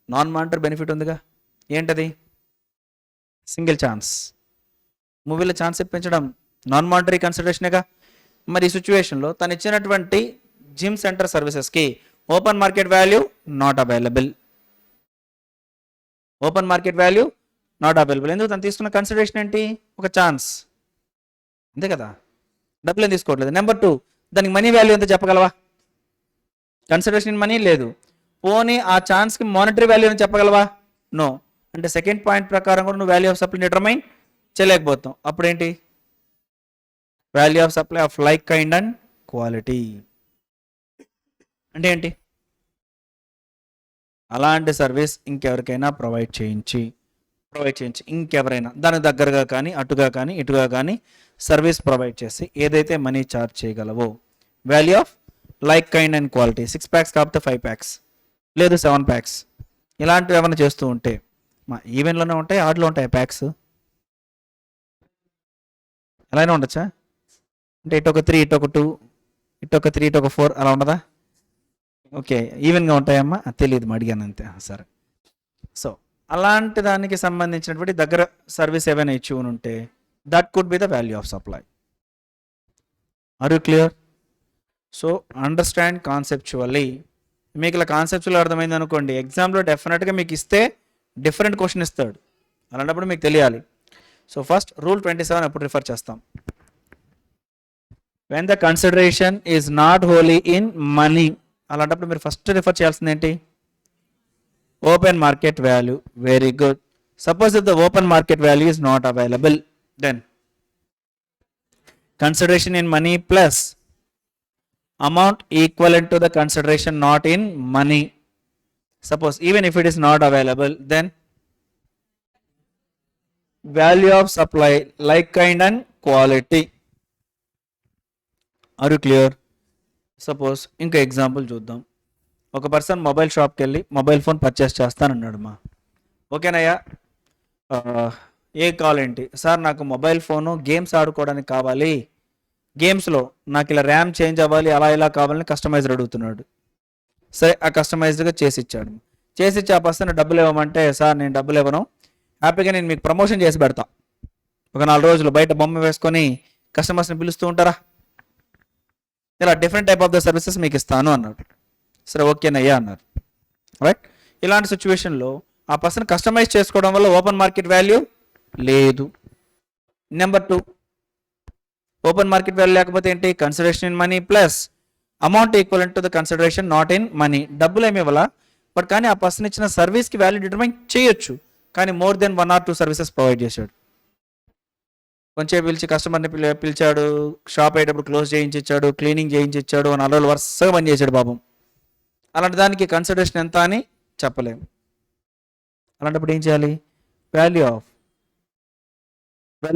నాన్ మానిటరీ బెనిఫిట్ ఉందిగా, ఏంటది? Single chance. మూవీలో ఛాన్స్ ఇప్పించడం నాన్ మానిటరీ కన్సిడరేషనేగా. మరి ఈ సిచ్యువేషన్లో తను ఇచ్చినటువంటి జిమ్ సెంటర్ సర్వీసెస్కి open market value not available. Open market value not available. ఎందుకు? తను తీసుకున్న కన్సిడరేషన్ ఏంటి? ఒక ఛాన్స్, అంతే కదా, డబ్బులు ఏం తీసుకోవట్లేదు. నెంబర్ 2, దానికి మనీ వాల్యూ ఎంత చెప్పగలవా? కన్సిడరేషన్ మనీ లేదు, పోనీ ఆ ఛాన్స్కి మానిటరీ వాల్యూ అని చెప్పగలవా? నో. అంటే సెకండ్ పాయింట్ ప్రకారం కూడా నువ్వు వాల్యూ ఆఫ్ సప్లై డిటర్మైన్ చేయలేకపోతాం. అప్పుడేంటి? Value of supply of like kind and quality అంటే ఏంటి? అలాంటి సర్వీస్ ఇంకెవరికైనా ప్రొవైడ్ చేయించి ఇంకెవరైనా దానికి దగ్గరగా కానీ అటుగా కానీ ఇటుగా కానీ సర్వీస్ ప్రొవైడ్ చేసి ఏదైతే మనీ ఛార్జ్ చేయగలవో value of like kind and quality. 6 packs కాకపోతే 5 ప్యాక్స్, లేదు 7 ప్యాక్స్, ఇలాంటివి ఏమైనా చేస్తూ ఉంటే మా ఈవెంట్లోనే ఉంటాయి, ఆర్డర్లో ఉంటాయి ప్యాక్స్, ఎలానే ఉండొచ్చా? అంటే ఇటు ఒక 3, ఇటు ఒక 2, ఇటు ఒక 3, ఇటు ఒక 4 అలా ఉండదా? ఓకే, ఈవెన్గా ఉంటాయమ్మా, తెలియదు మా అడిగాను అంతే. సరే, సో అలాంటి దానికి సంబంధించినటువంటి దగ్గర సర్వీస్ ఏమైనా ఇచ్చి ఉంటే that could be the value of supply. Are you clear? So understand conceptually. మీకు ఇలా కాన్సెప్చువల్ అర్థమైంది అనుకోండి, ఎగ్జామ్లో డెఫినెట్గా మీకు ఇస్తే డిఫరెంట్ క్వశ్చన్ ఇస్తాడు, అలాంటప్పుడు మీకు తెలియాలి. సో ఫస్ట్ రూల్ 27 ఎప్పుడు రిఫర్ చేస్తాం? When the consideration is not wholly in money, అలాంటప్పుడు మీరు ఫస్ట్ రిఫర్ చేయాల్సింది ఏంటి? Open market value. Very good. Suppose if the open market value is not available, then consideration in money plus amount equivalent to the consideration not in money. Suppose even if it is not available, then value of supply like kind and quality. Are you clear? Suppose ఇంకో example చూద్దాం. ఒక person mobile షాప్కి వెళ్ళి mobile phone purchase చేస్తానన్నాడు మా. ఓకేనయ్యా, ఏ కావాలేంటి? Sir నాకు mobile phone games ఆడుకోవడానికి కావాలి, గేమ్స్లో నాకు ఇలా ర్యామ్ చేంజ్ అవ్వాలి, అలా ఇలా కావాలని కస్టమైజ్డ్ అడుగుతున్నాడు. సరే, ఆ కస్టమైజ్డ్గా చేసి ఇచ్చాడు. చేసి ఆ పర్సన్ డబ్బులు ఇవ్వమంటే, సార్ నేను డబ్బులు ఇవ్వను, హ్యాపీగా నేను మీకు ప్రమోషన్ చేసి పెడతా, ఒక 4 రోజులు బయట బొమ్మ వేసుకొని కస్టమర్స్ని పిలుస్తూ ఉంటారా, ఇలా different type of the services మీకు ఇస్తాను అన్నాడు. సరే ఓకేనయ్యా అన్నారు. రైట్, ఇలాంటి సిచ్యువేషన్లో ఆ పర్సన్ కస్టమైజ్ చేసుకోవడం వల్ల ఓపెన్ మార్కెట్ వాల్యూ లేదు. నెంబర్ 2, ఓపెన్ మార్కెట్ వాల్యూ లేకపోతే ఏంటి? Consideration in money plus amount equivalent to the consideration not in money. డబ్బులు ఏమి ఇవ్వాలా, బట్ కానీ ఆ పర్సన్ ఇచ్చిన సర్వీస్కి వాల్యూ డిటర్మైన్ చేయొచ్చు, కానీ more than 1 or 2 services provide చేశాడు. కొంచెం పిలిచి కస్టమర్ని పిలిచాడు, షాప్ అయ్యేటప్పుడు క్లోజ్ చేయించి ఇచ్చాడు, క్లీనింగ్ చేయించి ఇచ్చాడు, 4 రోజులు వరుసగా పని చేశాడు పాపం. అలాంటి దానికి కన్సిడరేషన్ ఎంత అని చెప్పలేము. అలాంటప్పుడు ఏం చేయాలి? Value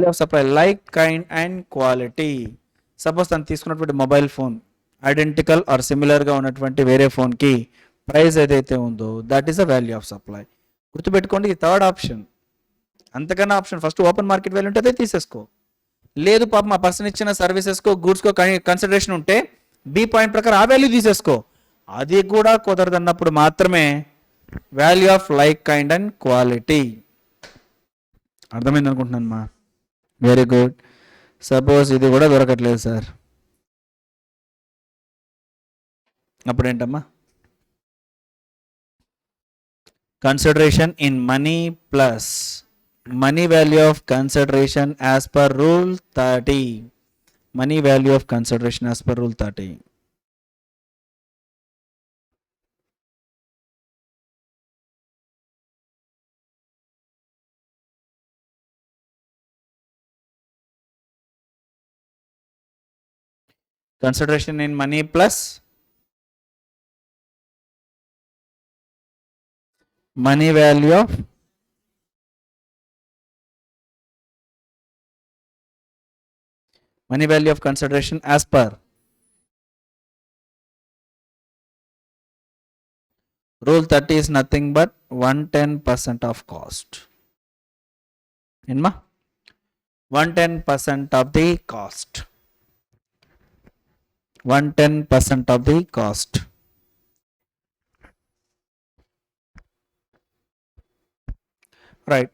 of supply like kind and quality. Suppose తను తీసుకున్నటువంటి మొబైల్ ఫోన్ ఐడెంటికల్ ఆర్ సిమిలర్గా ఉన్నటువంటి వేరే ఫోన్కి ప్రైస్ ఏదైతే ఉందో that is the value of supply. గుర్తుపెట్టుకోండి, ఇది థర్డ్ ఆప్షన్. అంతకన్నా option first open market value ఉంటే అదే తీసేసుకో. లేదు పాపం ఆ పర్సన్ ఇచ్చిన సర్వీసెస్కో గూడ్స్కో కన్సిడరేషన్ ఉంటే బి పాయింట్ ప్రకారం ఆ వాల్యూ తీసేసుకో. అది కూడా కుదరదన్నప్పుడు మాత్రమే value of like kind and quality. అర్థమైంది అనుకుంటున్నాను మా. Very good. సపోజ్ ఇది కూడా దొరకట్లేదు సార్, అప్పుడేంటమ్మా? Consideration in money plus money value of consideration as per rule 30. Money value of consideration as per rule 30. consideration in money plus money value of consideration as per rule 30 is nothing but 110% of cost. Inma 110% of the cost. 110% of the cost. Right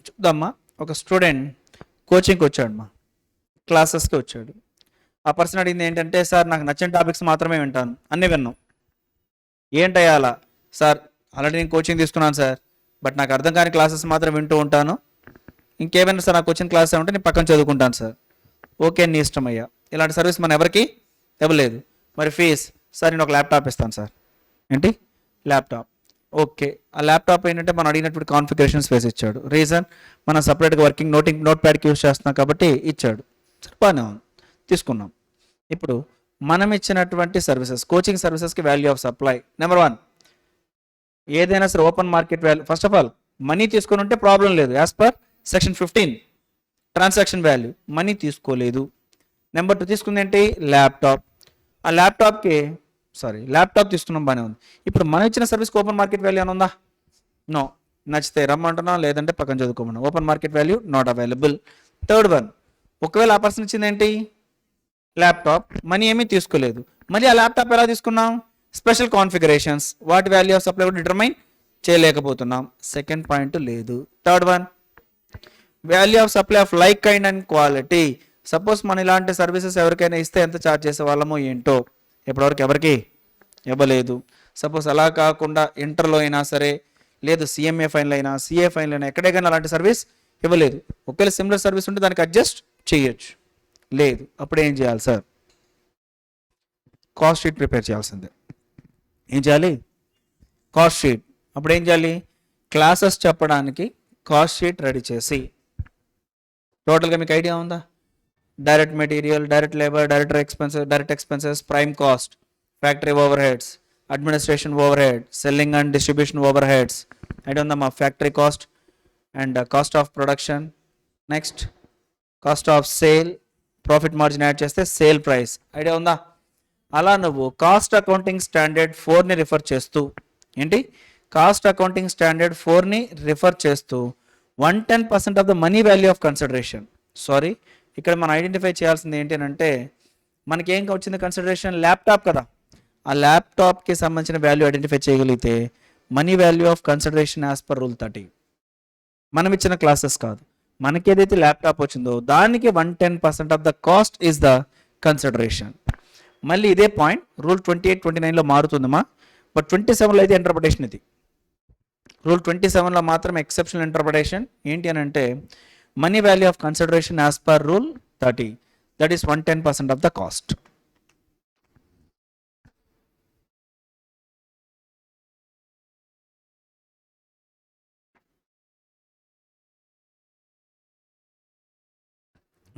చూద్దామా. ఒక student కోచింగ్కి వచ్చాడమ్మా, క్లాసెస్కి వచ్చాడు. ఆ person అడిగింది ఏంటంటే, sir నాకు నచ్చిన టాపిక్స్ మాత్రమే వింటాను, అన్నీ విన్నాం, ఏంటయ్యాలా సార్? ఆల్రెడీ నేను కోచింగ్ తీసుకున్నాను సార్, బట్ నాకు అర్థం కాని క్లాసెస్ మాత్రం వింటూ ఉంటాను. ఇంకేమైనా సార్ నాకు వచ్చిన క్లాసెస్ ఉంటే నేను పక్కన చదువుకుంటాను సార్. ఓకే, నీ ఇష్టం అయ్యా. ఇలాంటి సర్వీస్ మనం ఎవరికి ఇవ్వలేదు. మరి ఫీజ్ సార్, నేను ఒక ల్యాప్టాప్ ఇస్తాను సార్. ఏంటి ల్యాప్టాప్? ఓకే, ఆ ల్యాప్టాప్ ఏంటంటే మనం అడిగినటువంటి కాన్ఫిగరేషన్స్ ఫేస్ ఇచ్చాడు. రీజన్, మనం సపరేట్గా వర్కింగ్ నోట్ ప్యాడ్కి యూస్ చేస్తున్నాం కాబట్టి ఇచ్చాడు. బాగానే ఉంది, తీసుకున్నాం. ఇప్పుడు మనం ఇచ్చినటువంటి సర్వీసెస్, కోచింగ్ సర్వీసెస్కి వాల్యూ ఆఫ్ సప్లై నెంబర్ 1. ఏదైనా సరే open market value, first of all money తీసుకొని ఉంటే ప్రాబ్లం లేదు. As per section 15 transaction value money తీసుకోలేదు. నెంబర్ 2 తీసుకుంది ఏంటి? ల్యాప్టాప్. ఆ ల్యాప్టాప్ తీసుకున్నాం, బాగానే ఉంది. ఇప్పుడు మనం ఇచ్చిన సర్వీస్కి ఓపెన్ మార్కెట్ వాల్యూ అని ఉందా? నో. నచ్చితే రమ్మంటున్నాం, లేదంటే పక్కన చదువుకోమన్నాం. Open market value not available. Third one, ఒకవేళ ఆ పర్సన్ ఇచ్చింది ఏంటి? ల్యాప్టాప్, మనీ ఏమీ తీసుకోలేదు. మళ్ళీ ఆ ల్యాప్టాప్ ఎలా తీసుకున్నాం? స్పెషల్ కాన్ఫిగరేషన్స్, వాటి వాల్యూ ఆఫ్ సప్లై కూడా డిటర్మైన్ చేయలేకపోతున్నాం. సెకండ్ పాయింట్ లేదు. Third one, value of supply of like kind and quality. Suppose మన ఇలాంటి సర్వీసెస్ ఎవరికైనా ఇస్తే ఎంత ఛార్జ్ చేసే వాళ్ళమో ఏంటో ఇప్పటివరకు ఎవరికి ఇవ్వలేదు. సపోజ్ అలా కాకుండా ఇంటర్లో అయినా సరే, లేదు సిఎంఏ ఫైన్లు అయినా, సిఏ ఫైన్లు అయినా, ఎక్కడైనా అలాంటి సర్వీస్ ఇవ్వలేదు. ఒకవేళ సిమిలర్ సర్వీస్ ఉంటే దానికి అడ్జస్ట్ చేయొచ్చు. లేదు, అప్పుడు ఏం చేయాలి సార్? కాస్ట్ షీట్ ప్రిపేర్ చేయాల్సిందే. ఏం చేయాలి? Cost sheet. అప్పుడు ఏం చేయాలి? క్లాసెస్ చెప్పడానికి కాస్ట్ షీట్ రెడీ చేసి, టోటల్గా మీకు ఐడియా ఉందా? Direct material, direct labour, direct expenses, prime cost, factory over heads, administration over head, selling and distribution over heads. Idea ఉందా? మా factory cost and cost of production. Next cost of sale, profit margin add చేస్తే sale price. Idea ఉందా? అలా నువ్వు cost accounting standard 4ని refer చేస్తూ, ఏంటి? Cost accounting standard 4ని రిఫర్ చేస్తూ 110% of the money value of consideration. Sorry, ఇక్కడ మనం ఐడెంటిఫై చేయాల్సింది ఏంటి అంటే, మనకి ఏం వచ్చింది కన్సిడరేషన్? ల్యాప్టాప్ కదా. ఆ ల్యాప్టాప్కి సంబంధించిన వాల్యూ ఐడెంటిఫై చేయగలిగితే money value of consideration as per rule 30. మనం ఇచ్చిన క్లాసెస్ కాదు, మనకి ఏదైతే ల్యాప్టాప్ వచ్చిందో దానికి 110% of the cost is the consideration. మళ్ళీ ఇదే పాయింట్ రూల్ 28, 29లో మారుతుందమ్మా. బట్ 27లో అయితే ఇంటర్ప్రిటేషన్ ఇది. రూల్ 27లో మాత్రం ఎక్సెప్షనల్ ఇంటర్ప్రిటేషన్ ఏంటి అని అంటే, money value of consideration as per rule 30, that is 110% of the cost.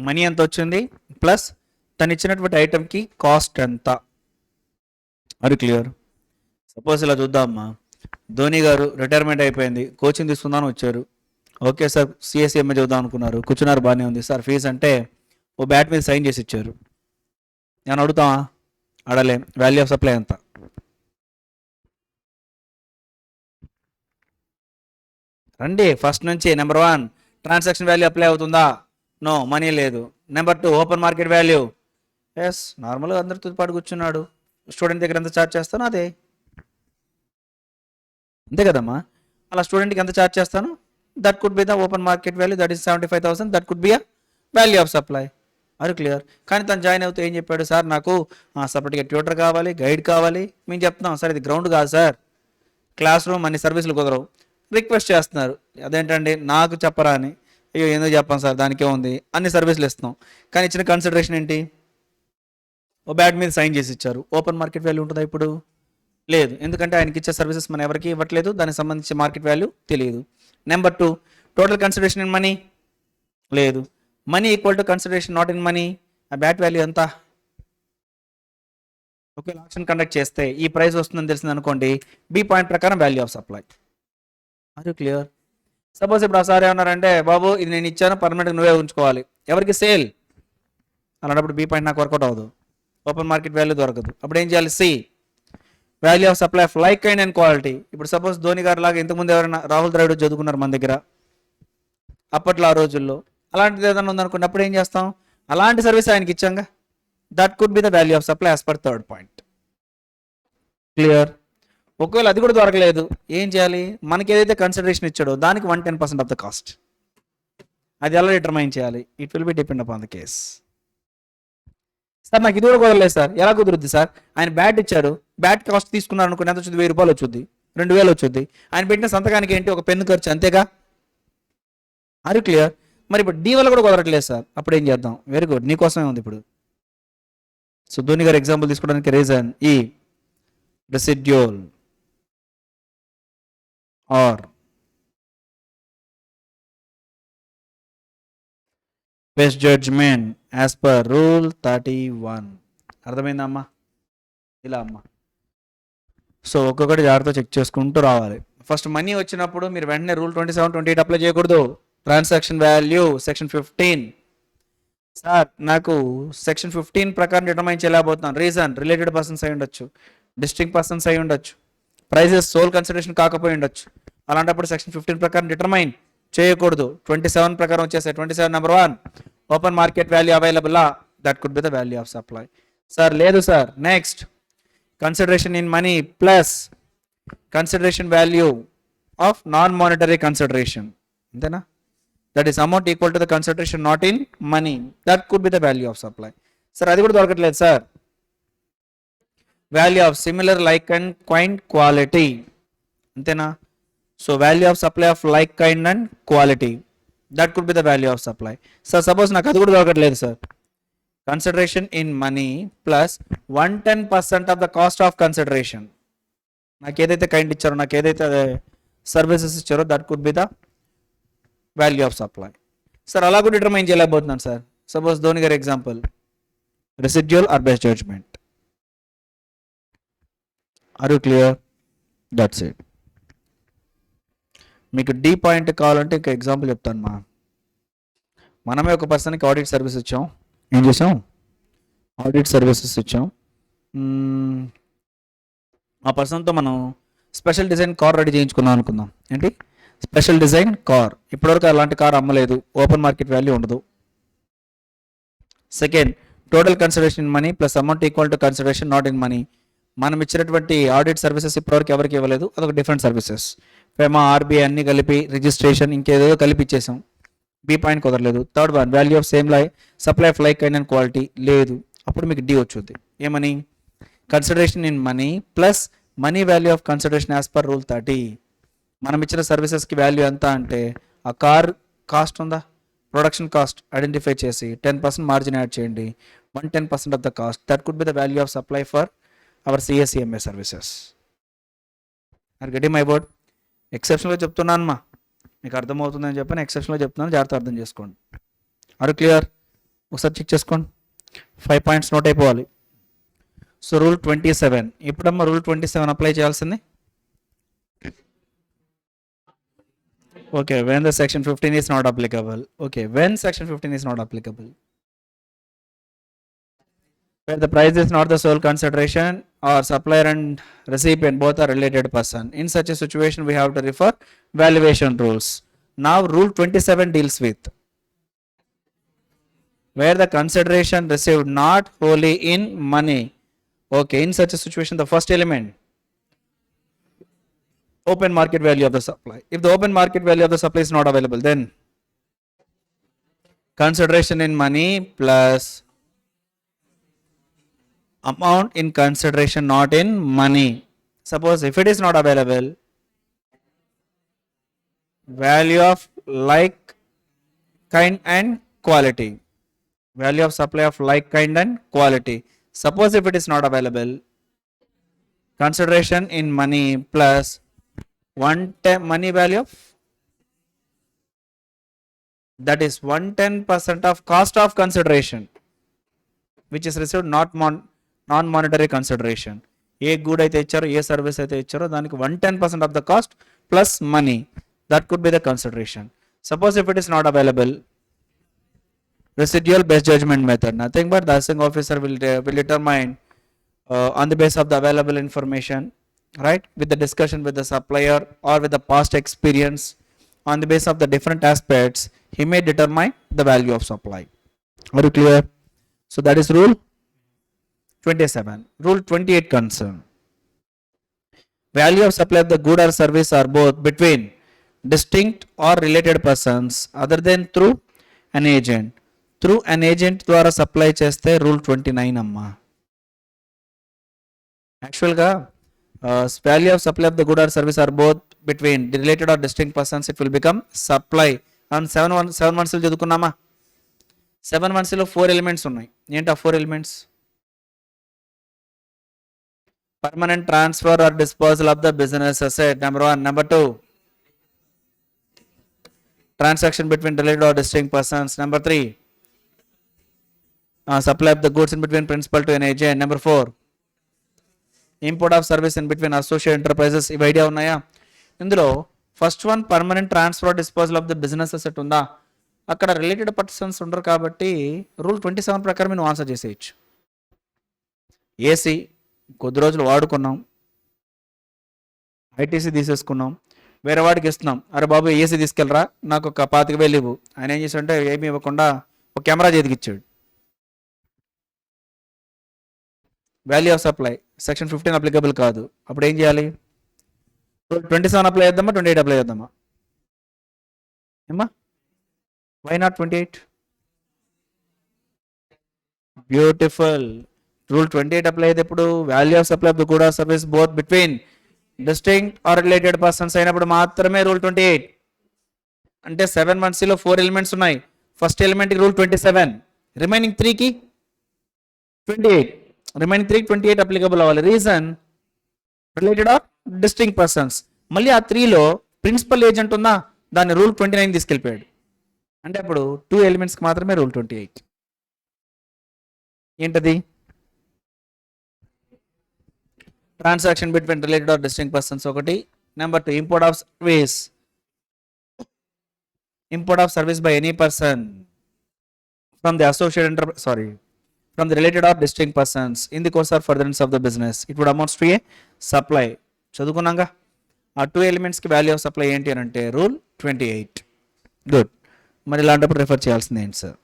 Money ఎంత వచ్చింది ప్లస్ తను ఇచ్చినటువంటి ఐటమ్కి కాస్ట్ ఎంత. అది క్లియర్? సపోజ్ ఇలా చూద్దామమ్మా, ధోని గారు రిటైర్మెంట్ అయిపోయింది, కోచింగ్ తీసుకుందామని వచ్చారు. ఓకే సార్, సిఎస్ఎంఏ చదువుదాం అనుకున్నారు, కూర్చున్నారు, బాగానే ఉంది సార్. ఫీజు అంటే ఓ బ్యాట్ మీద సైన్ చేసి ఇచ్చారు. నేను అడుగుతామా? అడలేం. వాల్యూ ఆఫ్ సప్లై ఎంత? రండి ఫస్ట్ నుంచి. నెంబర్ 1, ట్రాన్సాక్షన్ వాల్యూ అప్లై అవుతుందా? నో, మనీ లేదు. Number 2, open market value. Yes, నార్మల్గా అందరితో పాటు కూర్చున్నాడు, స్టూడెంట్ దగ్గర ఎంత ఛార్జ్ చేస్తాను అదే, అంతే కదమ్మా. అలా స్టూడెంట్కి ఎంత ఛార్జ్ చేస్తాను, that could be the open market value, that is 75,000, that could be a value of supply. అది క్లియర్? కానీ తను జాయిన్ అవుతూ ఏం చెప్పాడు? సార్ నాకు సపరేట్గా ట్యూటర్ కావాలి, గైడ్ కావాలి. మేము చెప్తున్నాం సార్ ఇది గ్రౌండ్ కాదు సార్, క్లాస్ రూమ్, అన్ని సర్వీసులు కుదరవు. రిక్వెస్ట్ చేస్తున్నారు, అదేంటండి నాకు చెప్పరా అని. అయ్యో ఎందుకు చెప్పాను సార్, దానికే ఉంది, అన్ని సర్వీసులు ఇస్తున్నాం. కానీ ఇచ్చిన కన్సిడరేషన్ ఏంటి? ఓ బ్యాట్ మీద సైన్ చేసి ఇచ్చారు. ఓపెన్ మార్కెట్ వాల్యూ ఉంటుందా ఇప్పుడు? లేదు, ఎందుకంటే ఆయనకి ఇచ్చే సర్వీసెస్ మనం ఎవరికి ఇవ్వట్లేదు, దానికి సంబంధించి మార్కెట్ వాల్యూ తెలియదు. Number 2, total consideration in money లేదు. Money equal to consideration not in money. ఆ బ్యాట్ వాల్యూ ఎంత? ఒకవేళ ఆక్షన్ కండక్ట్ చేస్తే ఈ ప్రైస్ వస్తుందని తెలిసింది అనుకోండి, బి పాయింట్ ప్రకారం value of supply. Are you clear? Suppose ఇప్పుడు ఆ సార్ ఏమన్నారంటే, బాబు ఇది నేను ఇచ్చాను పర్మనెంట్గా నువ్వే ఉంచుకోవాలి, ఎవరికి సేల్, అలాంటప్పుడు బి పాయింట్ నాకు వర్కౌట్ అవ్వదు, ఓపెన్ మార్కెట్ వాల్యూ దొరకదు. అప్పుడు ఏం చేయాలి? C value of supply of like kind and quality. ఇప్పుడు సపోజ్ ధోని గారు లాగా ఇంతకుముందు ఎవరైనా రాహుల్ ద్రావిడ్ చదువుకున్నారు మన దగ్గర అప్పట్లో ఆ రోజుల్లో, అలాంటిది ఏదైనా ఉందనుకోండి, అప్పుడు ఏం చేస్తాం? అలాంటి సర్వీస్ ఆయనకి ఇచ్చాంగా, that could be the value of supply as per third point. Clear? ఒకవేళ అది కూడా దొరకలేదు, ఏం చేయాలి? మనకి ఏదైతే కన్సిడరేషన్ ఇచ్చాడో దానికి 110% ఆఫ్ ద కాస్ట్. అది ఎలా డిటర్మైన్ చేయాలి? It will be depend upon the case. Sir నాకు ఇది కూడా కుదరలేదు సార్, ఎలా కుదురుద్ది సార్? ఆయన బ్యాట్ ఇచ్చాడు, బ్యాట్ కాస్ట్ తీసుకున్నారు అనుకోండి, ఎంత వచ్చింది? 1000 రూపాయలు వచ్చింది, 2000 వచ్చింది. ఆయన పెట్టిన సంతకానికి ఏంటి? ఒక పెన్ను ఖర్చు, అంతేగా. Are you clear? మరి ఇప్పుడు డి వల్ల కూడా కుదరట్లేదు సార్, అప్పుడు ఏం చేద్దాం? వెరీ గుడ్, నీకోసమే ఉంది ఇప్పుడు. సో ధోని గారు ఎగ్జాంపుల్ తీసుకోవడానికి రీజన్ ఈ residual or best judgement as per rule 31. అర్థమైందా అమ్మా? ఇలా అమ్మా. సో ఒక్కొక్కటి జాగ్రత్త చెక్ చేసుకుంటూ రావాలి. ఫస్ట్ మనీ వచ్చినప్పుడు మీరు వెంటనే రూల్ 27, 28 అప్లై చేయకూడదు. Transaction value section 15. సార్ నాకు సెక్షన్ 15 ప్రకారం డిటర్మైన్ చేయలేకపోతున్నాను. రీజన్ రిలేటెడ్ పర్సన్స్ అయి ఉండొచ్చు, డిస్ట్రిక్ట్ పర్సన్స్ అయి ఉండొచ్చు, ప్రైజెస్ సోల్ కన్సిడరేషన్ కాకపోయి ఉండొచ్చు. అలాంటప్పుడు సెక్షన్ 15 ప్రకారం డిటర్మైన్ చేయకూడదు. 27 ప్రకారం వచ్చేసాయి. 27 number 1 open market value available, that could be the value of supply. Sir లేదు sir, next consideration in money plus consideration value of non monetary consideration, అంతేనా? That is amount equal to the consideration not in money, that could be the value of supply. Sir అది కూడా దొరకట్లేదు sir. Value of similar like and kind quality, అంతేనా? So value of supply of like kind and quality, that could be the value of supply. Sir suppose నాకు అది కూడా దొరకట్లేదు sir. Consideration in money plus 110% of the cost of consideration. నాకు ఏదైతే kind ఇచ్చారో, నాకు ఏదైతే సర్వీసెస్ ఇచ్చారో, that could be the value of supply. Sir అలా కూడా డిటర్మైన్ చేయలేకపోతున్నాను సార్. సపోజ్ ధోని గారి example residual or best judgement. Are you clear? That's it. మీకు డి పాయింట్ కావాలంటే ఇంకా ఎగ్జాంపుల్ చెప్తాను మా. మనమే ఒక పర్సన్కి ఆడిట్ సర్వీస్ ఇచ్చాం. ఏం చేసాం? ఆడిట్ సర్వీసెస్ ఇచ్చాం. ఆ పర్సన్తో మనం స్పెషల్ డిజైన్ కార్ రెడీ చేయించుకున్నాం అనుకుందాం. ఏంటి? Special design car. ఇప్పటివరకు అలాంటి కార్ అమ్మలేదు, ఓపెన్ మార్కెట్ వాల్యూ ఉండదు. Second, total consideration in money plus amount equal to consideration not in money. మనం ఇచ్చినటువంటి ఆడిట్ సర్వీసెస్ ఇప్పటివరకు ఎవరికి ఇవ్వలేదు, అదొక డిఫరెంట్ సర్వీసెస్. ఫేమా, ఆర్బీఐ అన్ని కలిపి రిజిస్ట్రేషన్ ఇంకేదో కలిపి ఇచ్చేసాం. బి పాయింట్ కుదరలేదు. Third one value of same like supply of like kind and quality లేదు. అప్పుడు మీకు డి వచ్చుద్ది. ఏమని? Consideration in money plus money value of consideration as per rule 30. మనం ఇచ్చిన సర్వీసెస్కి వాల్యూ ఎంత అంటే, ఆ కార్ కాస్ట్ ఉందా, ప్రొడక్షన్ కాస్ట్ ఐడెంటిఫై చేసి 10% మార్జిన్ యాడ్ చేయండి. 110% of the cost, that could be the value of supply for our CSCMA services. Are getting my word? ఎక్సెప్షన్లో చెప్తున్నాను మా, మీకు అర్థమవుతుందని చెప్పని ఎక్సెప్షన్లో చెప్తున్నాను, జాగ్రత్త అర్థం చేసుకోండి. Are clear? ఒకసారి చెక్ చేసుకోండి. 5 పాయింట్స్ నోట్ అయిపోవాలి. So rule 27. ఇప్పుడమ్మా రూల్ 27 అప్లై చేయాల్సింది. Okay, when the section 15 is not applicable. Okay, when section 15 is not applicable, where the price is not the sole consideration or supplier and recipient both are related person. In such a situation we have to refer valuation rules. Now rule 27 deals with where the consideration received not wholly in money. Okay, in such a situation the first element, open market value of the supply. If the open market value of the supply is not available, then consideration in money plus amount in consideration not in money. Suppose if it is not available, value of like kind and quality, value of supply of like kind and quality. Suppose if it is not available, consideration in money plus 110 money value of, that is 110% of cost of consideration which is received non monetary consideration. A good అయితే ఇచ్చారో, ఏ service అయితే ఇచ్చారో దానికి 110% of the cost plus money, that could be the consideration. Suppose if it is not available, residual best judgment method, nothing but the assessing officer will determine on the basis of the available information, right, with the discussion with the supplier or with the past experience, on the basis of the different aspects he may determine the value of supply. Are you clear? So that is rule 27. Rule 28 concern value of supply of the good or service are both between distinct or related persons other than through an agent. Through an agent ద్వారా supply చేస్తే rule 29 అమ్మా. యాక్చువల్గా value of supply of the good or service or both between related or distinct persons, it will become supply. And 7 మంత్స్లో చదువుకున్నామా? 7 మంత్స్లో 4 elements ఉన్నాయి. ఏంటి ఆ 4 elements? Permanent transfer are disposal of the business asset, number 1. Number 2, transaction between related or distinct persons. Number 3, supply of the goods in between principal to an agent. Number 4, import of service in between associate enterprises. ఇవి idea ఉన్నాయా? ఇందులో first one permanent transfer disposal of the business asset ఉందా? అక్కడ related persons ఉండరు కాబట్టి rule 27 ప్రకారం నువ్వు answer చేసేయచ్చు. ఏసీ కొద్ది రోజులు వాడుకున్నాం, ఐటీసీ తీసేసుకున్నాం, వేరే వాడికి ఇస్తున్నాం. అరే బాబు ఏసీ తీసుకెళ్ళరా, నాకు ఒక 25,000 ఇవ్వు. ఆయన ఏం చేశాడంటే ఏమీ ఇవ్వకుండా ఒక కెమెరా చేతికిచ్చాడు. Value of supply section 15 applicable కాదు. అప్పుడు ఏం చేయాలి? 27 అప్లై చేద్దామా, 28 అప్లై చేద్దామా? ఏమ్మా, why not 28? Beautiful. Rule 28 apply అయితే ఇప్పుడు value of supply of the good or service both between distinct or related persons అయినప్పుడు మాత్రమే రూల్ 28. అంటే 7 మంత్స్లో 4 ఎలిమెంట్స్ ఉన్నాయి. ఫస్ట్ ఎలిమెంట్కి రూల్ 27, రిమైనింగ్ 3కి 28. రిమైనింగ్ 3 28 అప్లికబుల్ అవ్వాలి. Reason related or distinct persons. మళ్ళీ ఆ 3లో ప్రిన్సిపల్ ఏజెంట్ ఉందా, దాన్ని రూల్ 29 తీసుకెళ్ళిపోయాడు. అంటే అప్పుడు 2 ఎలిమెంట్స్కి మాత్రమే రూల్ 28. ఏంటది? Transaction between related or distinct persons ఒకటి. Number 2, import of service by any person from the associate from the related or distinct persons in the course or furtherance of the business, it would amount to a supply. చదువుకున్నాగా ఆ 2 ఎలిమెంట్స్కి value of supply ఏంటి అని అంటే rule 28. Good. మరి ఇలాంటప్పుడు refer చేయాల్సింది ఏంటి sir?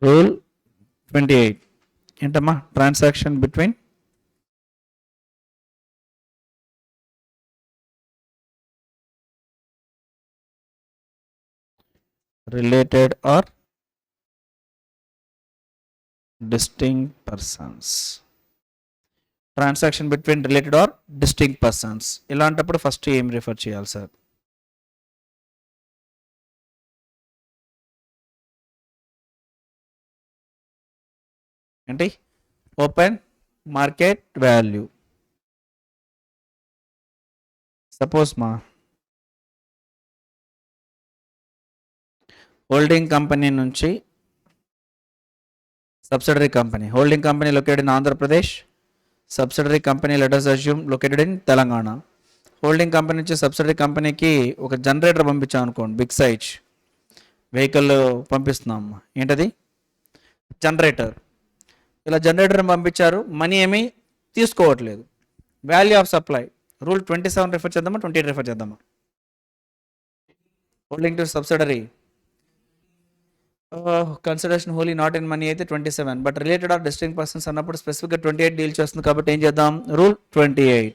Rule 28 ఏంటమ్మా? Transaction between related or distinct persons. Transaction between related or distinct persons. ఇలాంటప్పుడు ఫస్ట్ ఏం రిఫర్ చేయాలి సార్? ఏంటి? Open market value. సపోజ్ మా హోల్డింగ్ కంపెనీ నుంచి subsidiary company, holding company located in Andhra Pradesh, subsidiary company let us assume located in Telangana. Holding company నుంచి subsidiary కంపెనీకి ఒక generator పంపించాం అనుకోండి, బిగ్ సైజ్ వెహికల్ పంపిస్తున్నాం. ఏంటది? జనరేటర్. ఇలా జనరేటర్ పంపించారు, మనీ ఏమీ తీసుకోవట్లేదు. Value of supply rule 27 refer చేద్దామా, 28 రిఫర్ చేద్దామా? Holding to subsidiary consideration wholly not in money అయితే 27, but related or distinct persons అన్నప్పుడు స్పెసిఫిక్గా 28 డీల్ చేస్తుంది. కాబట్టి ఏం చేద్దాం? రూల్ 28.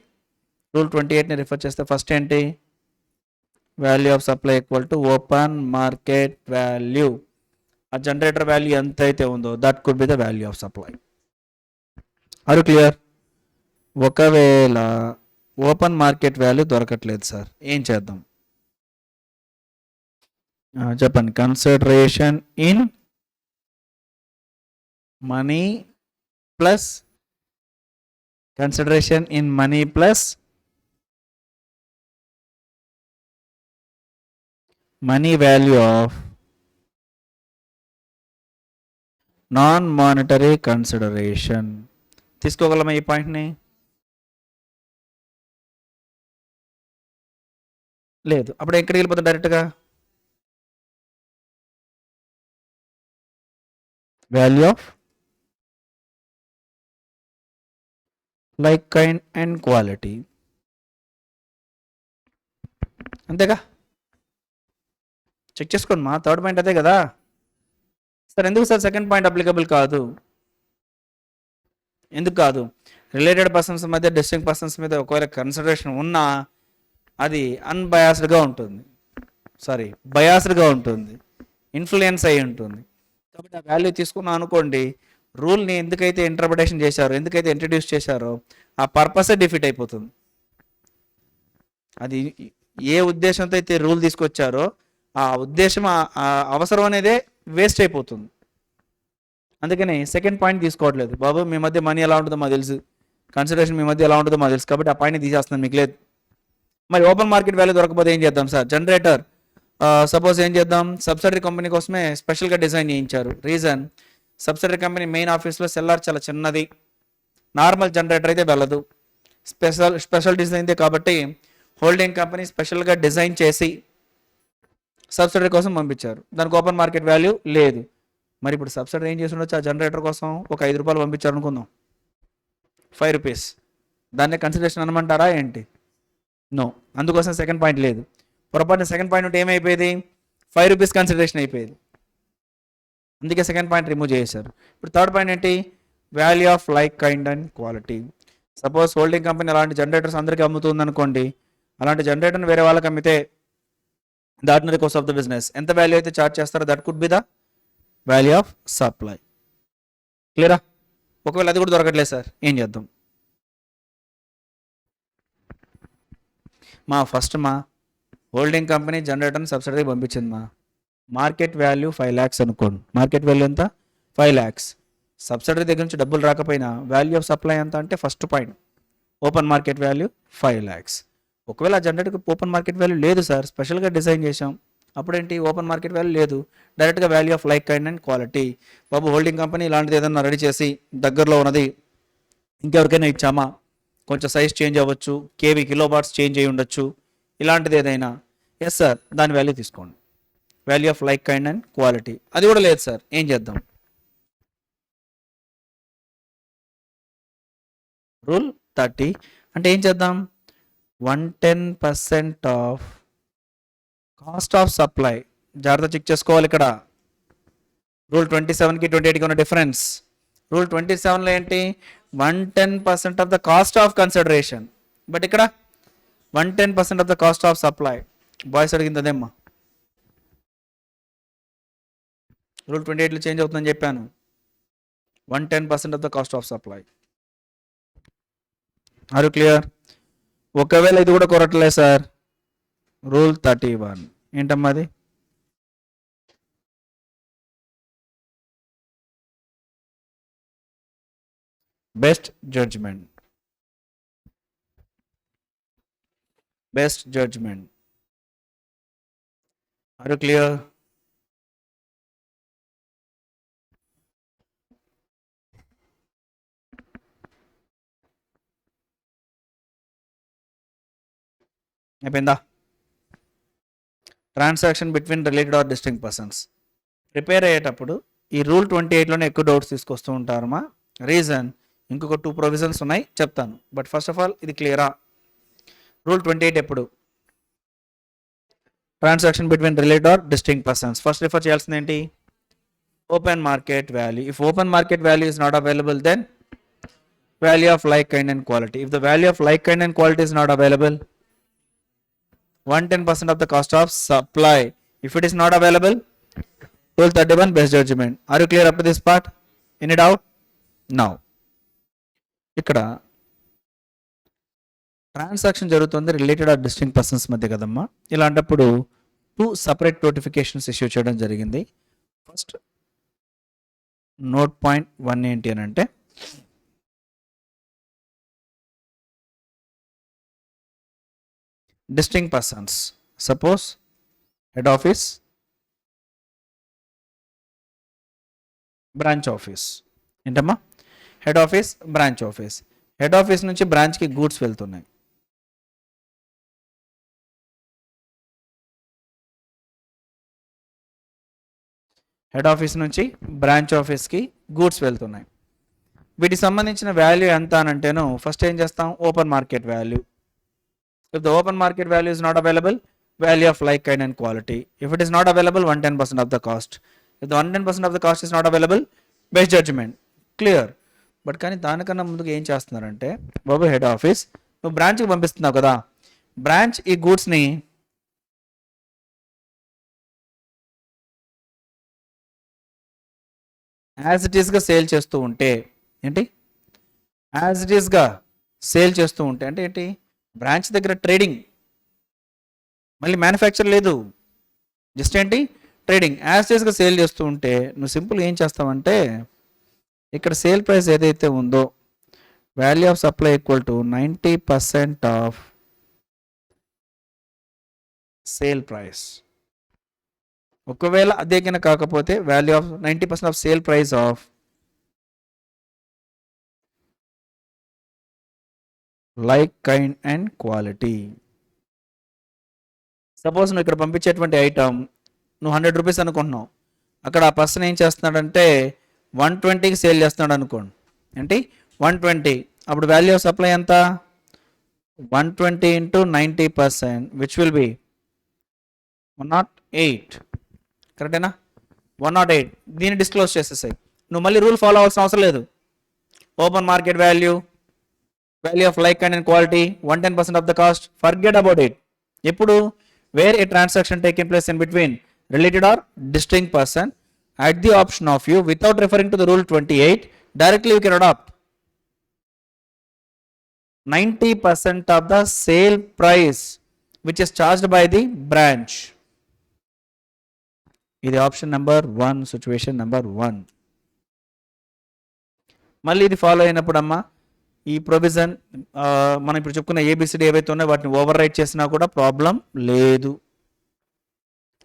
రూల్ 28ని రిఫర్ చేస్తే ఫస్ట్ ఏంటి? Value of supply equal to open market value. ఆ జనరేటర్ వాల్యూ ఎంత అయితే ఉందో that could be the value of supply. Are you clear? ఒకవేళ ఓపెన్ మార్కెట్ వాల్యూ దొరకట్లేదు సార్, ఏం చేద్దాం చెప్పండి? Consideration in money plus money value of non monetary consideration. తీసుకోగలమా ఈ పాయింట్ని? లేదు. అప్పుడు ఎక్కడికి వెళ్ళిపోతాం డైరెక్ట్గా? Value of like kind and quality. అంతేగా? చెక్ చేసుకోండి మా థర్డ్ పాయింట్ అదే కదా సార్. ఎందుకు సార్ సెకండ్ పాయింట్ అప్లికబుల్ కాదు? ఎందుకు కాదు? రిలేటెడ్ పర్సన్స్ మధ్య డిస్టింక్ట్ పర్సన్స్ మీద ఒకవేళ కన్సిడరేషన్ ఉన్నా అది అన్బయాస్డ్గా ఉంటుంది, సారీ బయాస్డ్గా ఉంటుంది, ఇన్ఫ్లుయెన్స్ అయి ఉంటుంది. కాబట్టి ఆ వాల్యూ తీసుకున్నాం అనుకోండి, రూల్ని ఎందుకైతే ఇంటర్ప్రిటేషన్ చేశారో, ఎందుకైతే ఇంట్రడ్యూస్ చేశారో ఆ పర్పసే డిఫీట్ అయిపోతుంది. అది ఏ ఉద్దేశంతో అయితే రూల్ తీసుకొచ్చారో ఆ ఉద్దేశం ఆ అవసరం అనేదే వేస్ట్ అయిపోతుంది. అందుకని సెకండ్ పాయింట్ తీసుకోవట్లేదు. బాబు మీ మధ్య మనీ ఎలా ఉంటుందో మాకు తెలుసు, కన్సిడరేషన్ మీ మధ్య ఎలా ఉంటుందో మాకు తెలుసు, కాబట్టి ఆ పాయింట్ని తీసేస్తున్నాను, మీకు లేదు. మరి ఓపెన్ మార్కెట్ వాల్యూ దొరకకపోతే ఏం చేద్దాం సార్? జనరేటర్ సపోజ్ ఏం చేద్దాం, సబ్సిడరీ కంపెనీ కోసమే స్పెషల్గా డిజైన్ చేయించారు. రీజన్, సబ్సిడరీ కంపెనీ మెయిన్ ఆఫీస్లో సెల్లార్ చాలా చిన్నది, నార్మల్ జనరేటర్ అయితే వెళ్ళదు, స్పెషల్ డిజైన్ కాబట్టి హోల్డింగ్ కంపెనీ స్పెషల్గా డిజైన్ చేసి సబ్సిడరీ కోసం పంపించారు. దానికి ఓపెన్ మార్కెట్ వాల్యూ లేదు. మరి ఇప్పుడు సబ్సిడీ ఏం చేసి ఉండొచ్చు? ఆ జనరేటర్ కోసం ఒక 5 రూపాయలు పంపించారు అనుకుందాం, 5 రూపీస్. దాన్ని కన్సిడరేషన్ అనమంటారా ఏంటి? నో. అందుకోసం సెకండ్ పాయింట్ లేదు. పొరపాటున సెకండ్ పాయింట్ ఉంటే ఏమైపోయేది? 5 రూపీస్ కన్సిడరేషన్ అయిపోయేది. అందుకే సెకండ్ పాయింట్ రిమూవ్ చేశారు. ఇప్పుడు థర్డ్ పాయింట్ ఏంటి? Value of like kind and quality. Suppose holding company అలాంటి జనరేటర్స్ అందరికీ అమ్ముతుంది అనుకోండి, అలాంటి జనరేటర్ని వేరే వాళ్ళకి అమ్మితే the ordinary cost of the business ఎంత వాల్యూ అయితే చార్జ్ చేస్తారో that could be the value of supply. క్లియరా? ఒకవేళ అది కూడా దొరకట్లేదు సార్, ఏం చేద్దాం? మా హోల్డింగ్ కంపెనీ జనరేటర్ని సబ్సిడీ పంపించింది మార్కెట్ వాల్యూ 5 lakhs అనుకోండి. మార్కెట్ వాల్యూ ఎంత? 5 lakhs. సబ్సిడీ దగ్గర నుంచి డబ్బులు రాకపోయినా వాల్యూ ఆఫ్ సప్లై ఎంత అంటే first point open market value 5 lakhs. ఒకవేళ ఆ జనరేటర్కి ఓపెన్ మార్కెట్ వాల్యూ లేదు సార్, స్పెషల్గా డిజైన్ చేసాం, అప్పుడేంటి? ఓపెన్ మార్కెట్ వాల్యూ లేదు, డైరెక్ట్గా value of like kind and quality. Babu holding company ఇలాంటిది ఏదన్నా రెడీ చేసి దగ్గరలో ఉన్నది ఇంకెవరికైనా ఇచ్చామా, కొంచెం సైజ్ చేంజ్ అవ్వచ్చు, కేవీ కిలో వాట్స్ చేంజ్ అయ్యి ఉండొచ్చు, ఇలాంటిది ఏదైనా, ఎస్ సార్ దాని వాల్యూ తీసుకోండి, value of like kind and quality. అది కూడా లేదు సార్, ఏం చేద్దాం? రూల్ 30 అంటే ఏం చేద్దాం? 110% ఆఫ్ కాస్ట్ ఆఫ్ సప్లై. జాగ్రత్త చెక్ చేసుకోవాలి ఇక్కడ. రూల్ 27కి 28కి ఉన్న డిఫరెన్స్. రూల్ 27లో ఏంటి? 110% of the cost of consideration, but ఇక్కడ 110% of the cost of supply. Boys అడిగింది అదేమ్మా. రూల్ 28లో చేంజ్ అవుతుందని చెప్పాను. 110% of the cost of supply. Are you clear? ఒకవేళ ఇది కూడా కొరట్లేదు సార్, రూల్ 31 ఏంటమ్మా అది? Best judgement. Best judgement. Are you clear? అయిపోయిందా? Transaction between related or distinct persons prepare అయ్యేటప్పుడు ఈ రూల్ 28లోనే ఎక్కువ డౌట్స్ తీసుకొస్తూ ఉంటారమ్మా. రీజన్, ఇంకొక 2 ప్రొవిజన్స్ ఉన్నాయి చెప్తాను, బట్ ఫస్ట్ ఆఫ్ ఆల్ ఇది క్లియరా? రూల్ 28 ఎప్పుడు? Transaction between related or distinct persons. First refer చేయాల్సింది ఏంటి? Open market value. If open market value is not available, then value of like kind and quality. If the value of like kind and quality is not available, 110% of the cost of supply. If it is not available, rule 31 best judgment. Are you clear up to this part? Any doubt? Now ఇక్కడ transaction జరుగుతుంది related or distinct persons మధ్య కదమ్మా. ఇలాంటప్పుడు 2 separate notifications issue చేయడం జరిగింది. First note point 1 ఏంటి అని అంటే, distinct persons. Suppose head office, branch office. ఏంటమ్మా? Head office, branch office. Head office నుంచి బ్రాంచ్కి గూడ్స్ వెళ్తున్నాయి. హెడ్ ఆఫీస్ నుంచి బ్రాంచ్ ఆఫీస్కి గూడ్స్ వెళ్తున్నాయి. వీటికి సంబంధించిన వాల్యూ ఎంత అని అంటేను ఫస్ట్ ఏం చేస్తాం? Open market value. If the open market value is not available, value of like kind and quality. If it is not available, 110% of the cost. If the 110% of the cost is not available, best judgement. Clear. But కానీ దానికన్నా ముందుకు ఏం చేస్తున్నారంటే, బాబు head office నువ్వు బ్రాంచ్కి పంపిస్తున్నావు కదా, branch ఈ గూడ్స్ని as it ఈస్గా సేల్ చేస్తూ ఉంటే, ఏంటి యాజ్ ఇట్ ఈస్గా సేల్ చేస్తూ ఉంటే అంటే ఏంటి? బ్రాంచ్ దగ్గర ట్రేడింగ్, మళ్ళీ మ్యానుఫ్యాక్చర్ లేదు, జస్ట్ ఏంటి ట్రేడింగ్. యాజ్ ఇట్ ఈస్గా సేల్ చేస్తూ ఉంటే నువ్వు సింపుల్ ఏం చేస్తావంటే, ఇక్కడ సేల్ ప్రైస్ ఏదైతే ఉందో value of supply equal to 90% of sale price. ఒకవేళ అదే కనుక కాకపోతే value of 90% of sale price of like kind and quality. Suppose నువ్వు ఇక్కడ పంపించేటువంటి ఐటమ్ నువ్వు 100 రూపీస్ అనుకుంటున్నావు, అక్కడ ఆ పర్సన్ ఏం చేస్తున్నాడంటే 120కి సేల్ చేస్తున్నాడు అనుకోండి. ఏంటి 120, అప్పుడు వాల్యూ ఆఫ్ సప్లై ఎంత? 120 ఇంటూ 90%, విచ్ విల్ బి 108. కరెక్టేనా? 108. దీన్ని డిస్క్లోజ్ చేసేసాయి. నువ్వు మళ్ళీ రూల్ ఫాలో అవ్వాల్సిన అవసరం లేదు. Open market value, value of like kind and quality, 110% of the cost, forget about it. ఎప్పుడు? Where a transaction taking place in between related or distinct person at the option of you without referring to the rule 28, directly you can adopt 90% of the sale price which is charged by the branch. ఇది option number 1, situation number 1. మళ్ళీ ఇది follow అయినప్పుడు అమ్మా ఈ provision మనం ఇప్పుడు చెప్పుకున్న A B C D ఏవైతే ఉన్నాయో వాటిని ఓవర్ రైట్ చేసినా కూడా ప్రాబ్లం లేదు.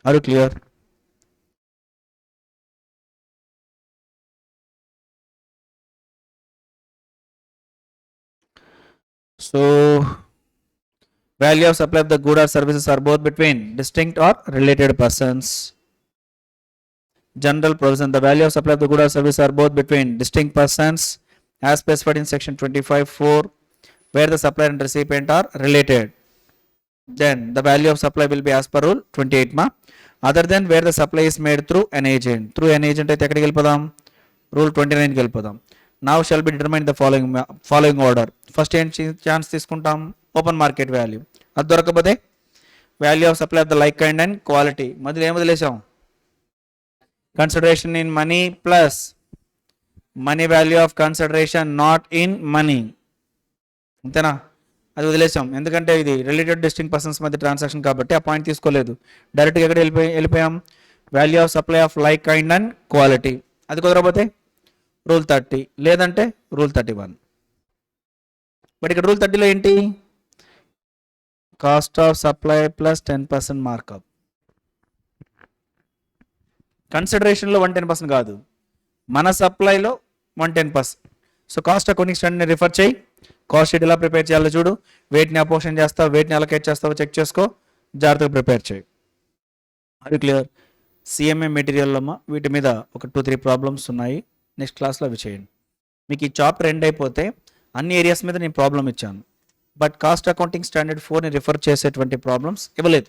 Are you clear? So value of supply of the good or services are both between distinct or related persons. General provision, the value of supply of the good or service are both between distinct persons as specified in section 25(4), where the supplier and recipient are related. Then the value of supply will be as per rule 28 ma. Other than where the supply is made through an agent. Through an agent అయితే ఎక్కడికి వెళ్ళిపోదాం? Rule 29కి వెళ్ళిపోదాం. Now shall be determined the following order. First ఏం chance తీసుకుంటాం? Open market value. అది దొరకకపోతే value of supply of the like kind and quality. మధ్యలో ఏం వదిలేసాం? Consideration in money plus money value of consideration not in money. అంతేనా? అది వదిలేసాం, ఎందుకంటే ఇది రిలేటెడ్ డిస్టింక్ట్ పర్సన్స్ మధ్య ట్రాన్సాక్షన్ కాబట్టి ఆ పాయింట్ తీసుకోలేదు. డైరెక్ట్గా ఎక్కడ వెళ్ళిపోయాం? Value of supply of like kind and quality. అది కుదరకపోతే రూల్ 30, లేదంటే రూల్ 31. బట్ ఇక్కడ రూల్ 30లో ఏంటి? Cost of supply plus 10% markup. కన్సిడరేషన్లో 110% కాదు, మన సప్లైలో 110%. సో కాస్ట్ అకౌంటింగ్ స్టాండర్డ్ని రిఫర్ చేయి. కాస్ట్ షీట్ ఎలా ప్రిపేర్ చేయాలో చూడు. వెయిట్ని అపోర్షన్ చేస్తావు, వెయిట్ని అలొకేట్ చేస్తావో చెక్ చేసుకో, జాగ్రత్తగా ప్రిపేర్ చేయి. అది క్లియర్. సిఎంఏ మెటీరియల్లో వీటి మీద ఒక 2-3 ప్రాబ్లమ్స్ ఉన్నాయి. నెక్స్ట్ క్లాస్లో అవి చేయండి. మీకు ఈ చాప్టర్ ఎండ్ అయిపోతే అన్ని ఏరియాస్ మీద నేను ప్రాబ్లం ఇచ్చాను, బట్ కాస్ట్ అకౌంటింగ్ స్టాండర్డ్ 4ని రిఫర్ చేసేటువంటి ప్రాబ్లమ్స్ ఇవ్వలేదు.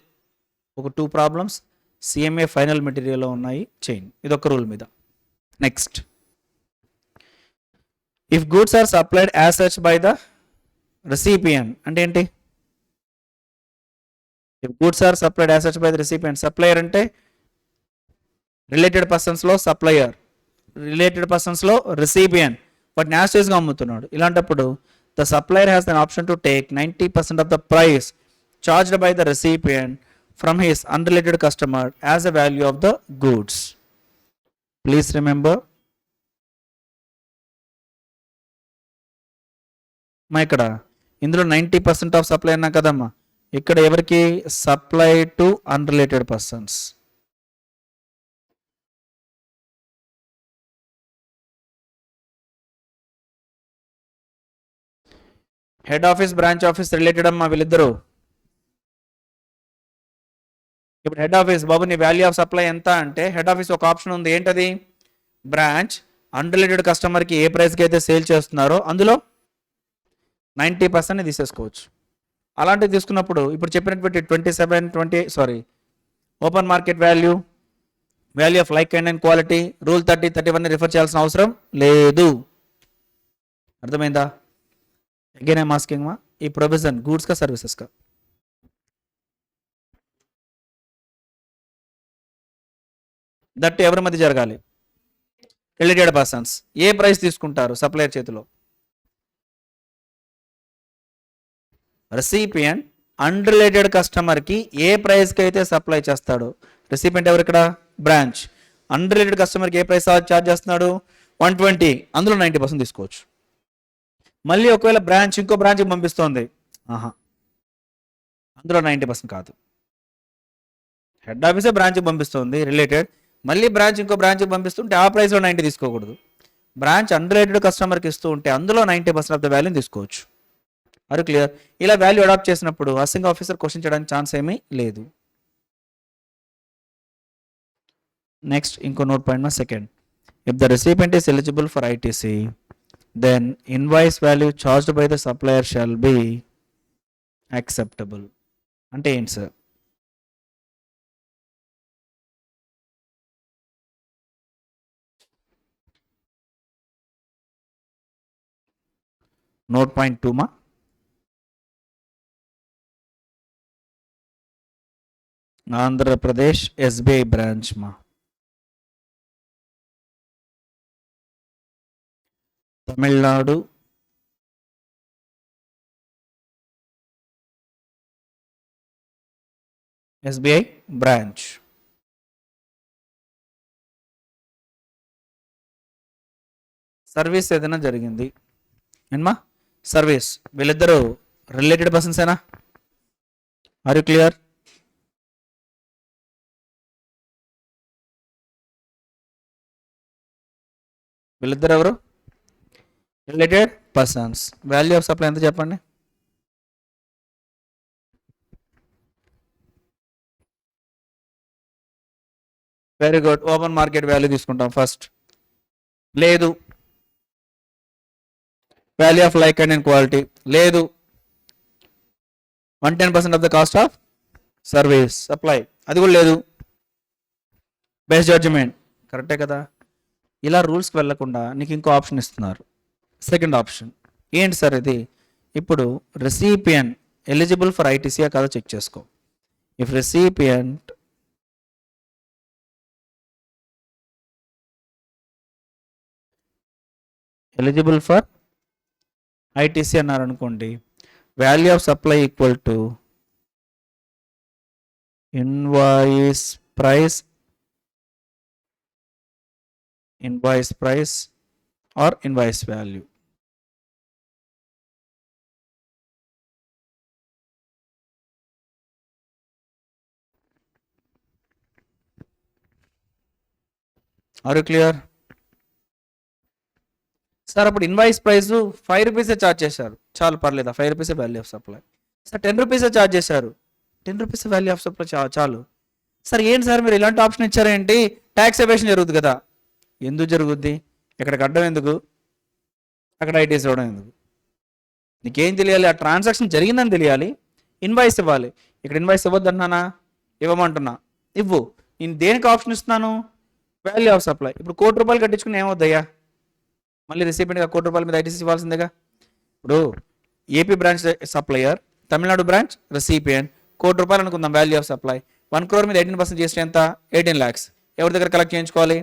ఒక 2 ప్రాబ్లమ్స్ సిఎంఏ ఫైనల్ మెటీరియల్లో ఉన్నాయి, చేయండి. ఇదొక రూల్ మీద. Next, if goods are supplied as such by the recipient అంటే ఏంటి? If goods are supplied as such by the recipient, supplier అంటే రిలేటెడ్ పర్సన్స్లో సప్లయర్, రిలేటెడ్ పర్సన్స్లో రెసిపియెంట్, వాటిని యాస్టేజ్గా అమ్ముతున్నాడు. ఇలాంటప్పుడు the supplier has an option to take 90% of the price charged by the recipient from his unrelated customer as a value of the goods. Please remember. మా ఇక్కడ ఇందులో 90% ఆఫ్ సప్లై అన్నా కదమ్మా, ఇక్కడ ఎవరికి? Supply to unrelated persons. Head office branch office related అమ్మా వీళ్ళిద్దరు. ఇప్పుడు హెడ్ ఆఫీస్, బాబు నీ వాల్యూ ఆఫ్ సప్లై ఎంత అంటే హెడ్ ఆఫీస్ ఒక ఆప్షన్ ఉంది, ఏంటది? బ్రాంచ్ అన్రిలేటెడ్ కస్టమర్కి ఏ ప్రైస్కి అయితే సేల్ చేస్తున్నారో అందులో 90% తీసేసుకోవచ్చు. అలాంటివి తీసుకున్నప్పుడు ఇప్పుడు చెప్పినటువంటి 27, open market value, value of like and quality, rule 30, 31 refer చేయాల్సిన అవసరం లేదు. అర్థమైందా? అగైన్ ఐమ్ ఆస్కింగ్ మా, ఈ ప్రొవిజన్ గూడ్స్ కా సర్వీసెస్ కా? దట్ ఎవరి మధ్య జరగాలి? Related persons. ఏ ప్రైస్ తీసుకుంటారు సప్లయర్ చేతిలో? రెసిపియంట్ అన్రిలేటెడ్ కస్టమర్కి ఏ ప్రైస్కి అయితే సప్లై చేస్తాడో, రెసిపియంట్ ఎవరు ఇక్కడ? బ్రాంచ్. అన్రిలేటెడ్ కస్టమర్కి ఏ ప్రైస్ ఛార్జ్ చేస్తున్నాడు? 120, అందులో 90% తీసుకోవచ్చు. మళ్ళీ ఒకవేళ బ్రాంచ్ ఇంకో బ్రాంచ్కి పంపిస్తోంది, అందులో 90% కాదు. హెడ్ ఆఫీసే బ్రాంచ్కి పంపిస్తుంది రిలేటెడ్, మళ్ళీ బ్రాంచ్ ఇంకో బ్రాంచ్కి పంపిస్తుంటే ఆ ప్రైస్లో 90 తీసుకోకూడదు. బ్రాంచ్ అన్రిలేటెడ్ కస్టమర్కి ఇస్తూ ఉంటే అందులో 90% ఆఫ్ ద వాల్యూని తీసుకోవచ్చు. Are clear? ఇలా వాల్యూ అడాప్ట్ చేసినప్పుడు అసింగ్ ఆఫీసర్ క్వశ్చన్ చేయడానికి ఛాన్స్ ఏమీ లేదు. నెక్స్ట్ ఇంకో నోట్ పాయింట్ మా second. If the recipient is eligible for ITC, then invoice value charged by the supplier shall be acceptable. అంటే ఏంటి సార్? నోట్ పాయింట్ 2 మా, ఆంధ్రప్రదేశ్ SBI బ్రాంచ్ మా, తమిళనాడు SBI బ్రాంచ్. సర్వీస్ ఏదైనా జరిగింది ఏమా? సర్వీస్, వీళ్ళిద్దరూ రిలేటెడ్ పర్సన్స్ ఏనా? Are you clear? వీళ్ళిద్దరు ఎవరు? Related persons. Value of supply ఎంత చెప్పండి? Very good. Open market value తీసుకుంటాం ఫస్ట్. లేదు. Value of like and quality లేదు. 110% of the cost of service supply, అది కూడా లేదు. బెస్ట్ జడ్జిమెంట్, కరెక్టే కదా? ఇలా రూల్స్కి వెళ్ళకుండా నీకు ఇంకో ఆప్షన్ ఇస్తున్నారు, సెకండ్ ఆప్షన్. ఏంటి సార్ ఇది? ఇప్పుడు రెసిపియంట్ ఎలిజిబుల్ ఫర్ ITC కాదో చెక్ చేసుకో. If recipient eligible for ITC అన్నారు అనుకోండి, value of supply equal to invoice price or invoice value. Are you clear? Sir అప్పుడు ఇన్వాయిస్ ప్రైస్ 5 రూపీసే ఛార్జ్ చేశారు, చాలు పర్లేదా? 5 రూపీసే వాల్యూ ఆఫ్ సప్లై. సార్ 10 రూపీసే ఛార్జ్ చేశారు, 10 రూపీస్ వాల్యూ ఆఫ్ సప్లై చాలు. సార్ ఏంటి సార్ మీరు ఇలాంటి ఆప్షన్ ఇచ్చారేంటి? ట్యాక్స్ ఎవేషన్ జరుగుతుంది కదా. ఎందుకు జరుగుద్ది? ఇక్కడికి అడ్డం ఎందుకు, అక్కడ ITC ఇవ్వడం ఎందుకు? నీకేం తెలియాలి? ఆ ట్రాన్సాక్షన్ జరిగిందని తెలియాలి, ఇన్వాయిస్ ఇవ్వాలి. ఇక్కడ ఇన్వాయిస్ ఇవ్వద్దు అంటున్నానా? ఇవ్వమంటున్నా, ఇవ్వు. నేను దేనికి ఆప్షన్ ఇస్తున్నాను? Value of supply. ఇప్పుడు ₹1,00,00,000 కట్టించుకుని ఏమవుద్దయ్యా? మళ్ళీ రిసిపియంట్గా ₹1,00,00,000 మీద ITC ఇవ్వాల్సిందేగా. ఇప్పుడు AP branch supplier, Tamil Nadu branch recipient, ₹1,00,00,000 అనుకుందాం వాల్యూ ఆఫ్ సప్లై. 1 crore మీద 18% చేస్తే ఎంత? 18 lakhs. ఎవరి దగ్గర కలెక్ట్ చేయించుకోవాలి?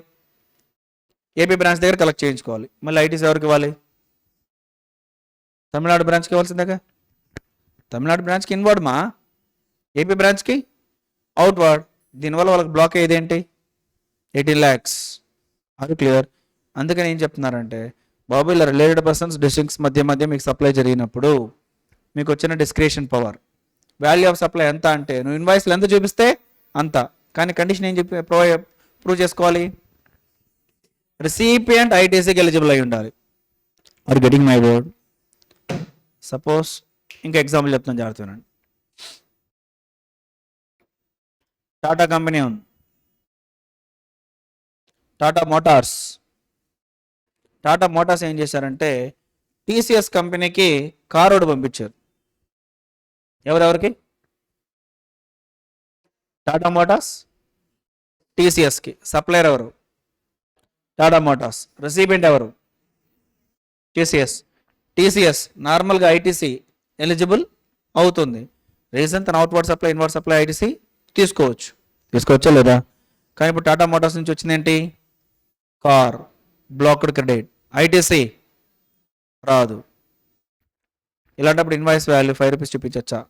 ఏపీ బ్రాంచ్ దగ్గర కలెక్ట్ చేయించుకోవాలి. మళ్ళీ ITC ఎవరికి ఇవ్వాలి? తమిళనాడు బ్రాంచ్కి ఇవ్వాల్సిందేగా. తమిళనాడు బ్రాంచ్కి ఇన్వర్డ్ మా, ఏపీ బ్రాంచ్కి అవుట్వర్డ్. దీనివల్ల వాళ్ళకి బ్లాక్ అయ్యేది ఏంటి? 18 lakhs. అది క్లియర్. అందుకని ఏం చెప్తున్నారంటే, బాబు ఇలా రిలేటెడ్ పర్సన్స్ డిస్ట్రిక్ట్స్ మధ్య మీకు సప్లై జరిగినప్పుడు మీకు వచ్చిన discretion power value of supply ఎంత అంటే నువ్వు ఇన్వాయిస్లో ఎంత చూపిస్తే అంత. కానీ కండిషన్ ఏం చెప్పి ప్రూవ్ చేసుకోవాలి? రిసిపియంట్ ఐటీసీకి ఎలిజిబుల్ అయి ఉండాలి. Are getting my word? Suppose ఇంకా ఎగ్జాంపుల్ చెప్తాను, జాగ్రత్తగా. టాటా కంపెనీ ఉంది, టాటా మోటార్స్. టాటా మోటార్స్ ఏం చేశారంటే టీసీఎస్ కంపెనీకి కార్ రోడ్ పంపించారు. ఎవరెవరికి? టాటా మోటార్స్ టీసీఎస్కి. సప్లయర్ ఎవరు? టాటా మోటార్స్. రిసిపియంట్ ఎవరు? టీసీఎస్. టీసీఎస్ నార్మల్గా ఐటీసీ ఎలిజిబుల్ అవుతుంది. రీజన్ తన outward supply inward supply ITC తీసుకోవచ్చా లేదా? కానీ ఇప్పుడు టాటా మోటార్స్ నుంచి వచ్చింది ఏంటి? కార్, బ్లాక్డ్ క్రెడిట్, ఐటీసీ రాదు. ఇలాంటప్పుడు ఇన్వాయిస్ వాల్యూ 5 రూపీస్ చూపించచ్చా?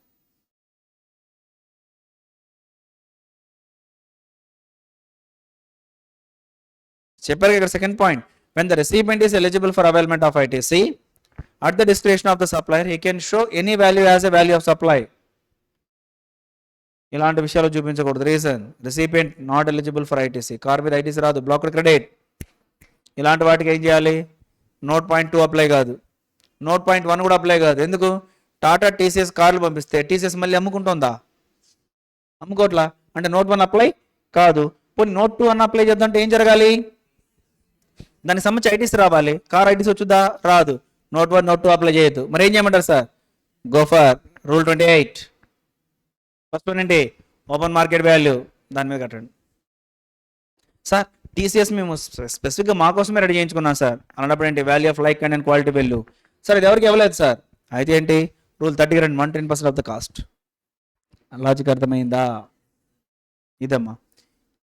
చెప్పారు ఇక్కడ second point. When the recipient is eligible for availment of ITC at the discretion of the supplier, he can show any value as a value of supply. ఇలాంటి విషయాలు చూపించకూడదు. Reason recipient not eligible for ITC. Car మీద ITC రాదు, blocked credit. ఇలాంటి వాటికి ఏం చేయాలి? Note point 2 apply కాదు, నోట్ పాయింట్ 1 కూడా అప్లై కాదు. ఎందుకు? టాటా టీసీఎస్ కార్లు పంపిస్తే టీసీఎస్ మళ్ళీ అమ్ముకుంటుందా? అమ్ముకోట్లా. అంటే నోట్ 1 అప్లై కాదు. పోనీ నోట్ 2 అన్న అప్లై చేద్దామంటే ఏం జరగాలి? దానికి సంబంధించి ఐటీసీ రావాలి. కార్ ఐటీసీ వచ్చుద్దా? రాదు. నోట్ 1 నోట్ 2 అప్లై చేయొద్దు. మరి ఏం చేయమంటారు sir? Go for rule 28. First one ఏంటి? ఓపెన్ మార్కెట్ వాల్యూ, దాని మీద కట్టండి. సార్ టీసీఎస్ మేము స్పెసిఫిక్గా మా కోసమే రెడీ చేయించుకున్నాం సార్. అలాంటప్పుడు ఏంటి? Value of like and quality value. Sir ఇది ఎవరికి ఇవ్వలేదు సార్. అయితే ఏంటి? రూల్ 30 రండి, 110% ఆఫ్ ద కాస్ట్. లాజిక్ అర్థమైందా? ఇదమ్మా.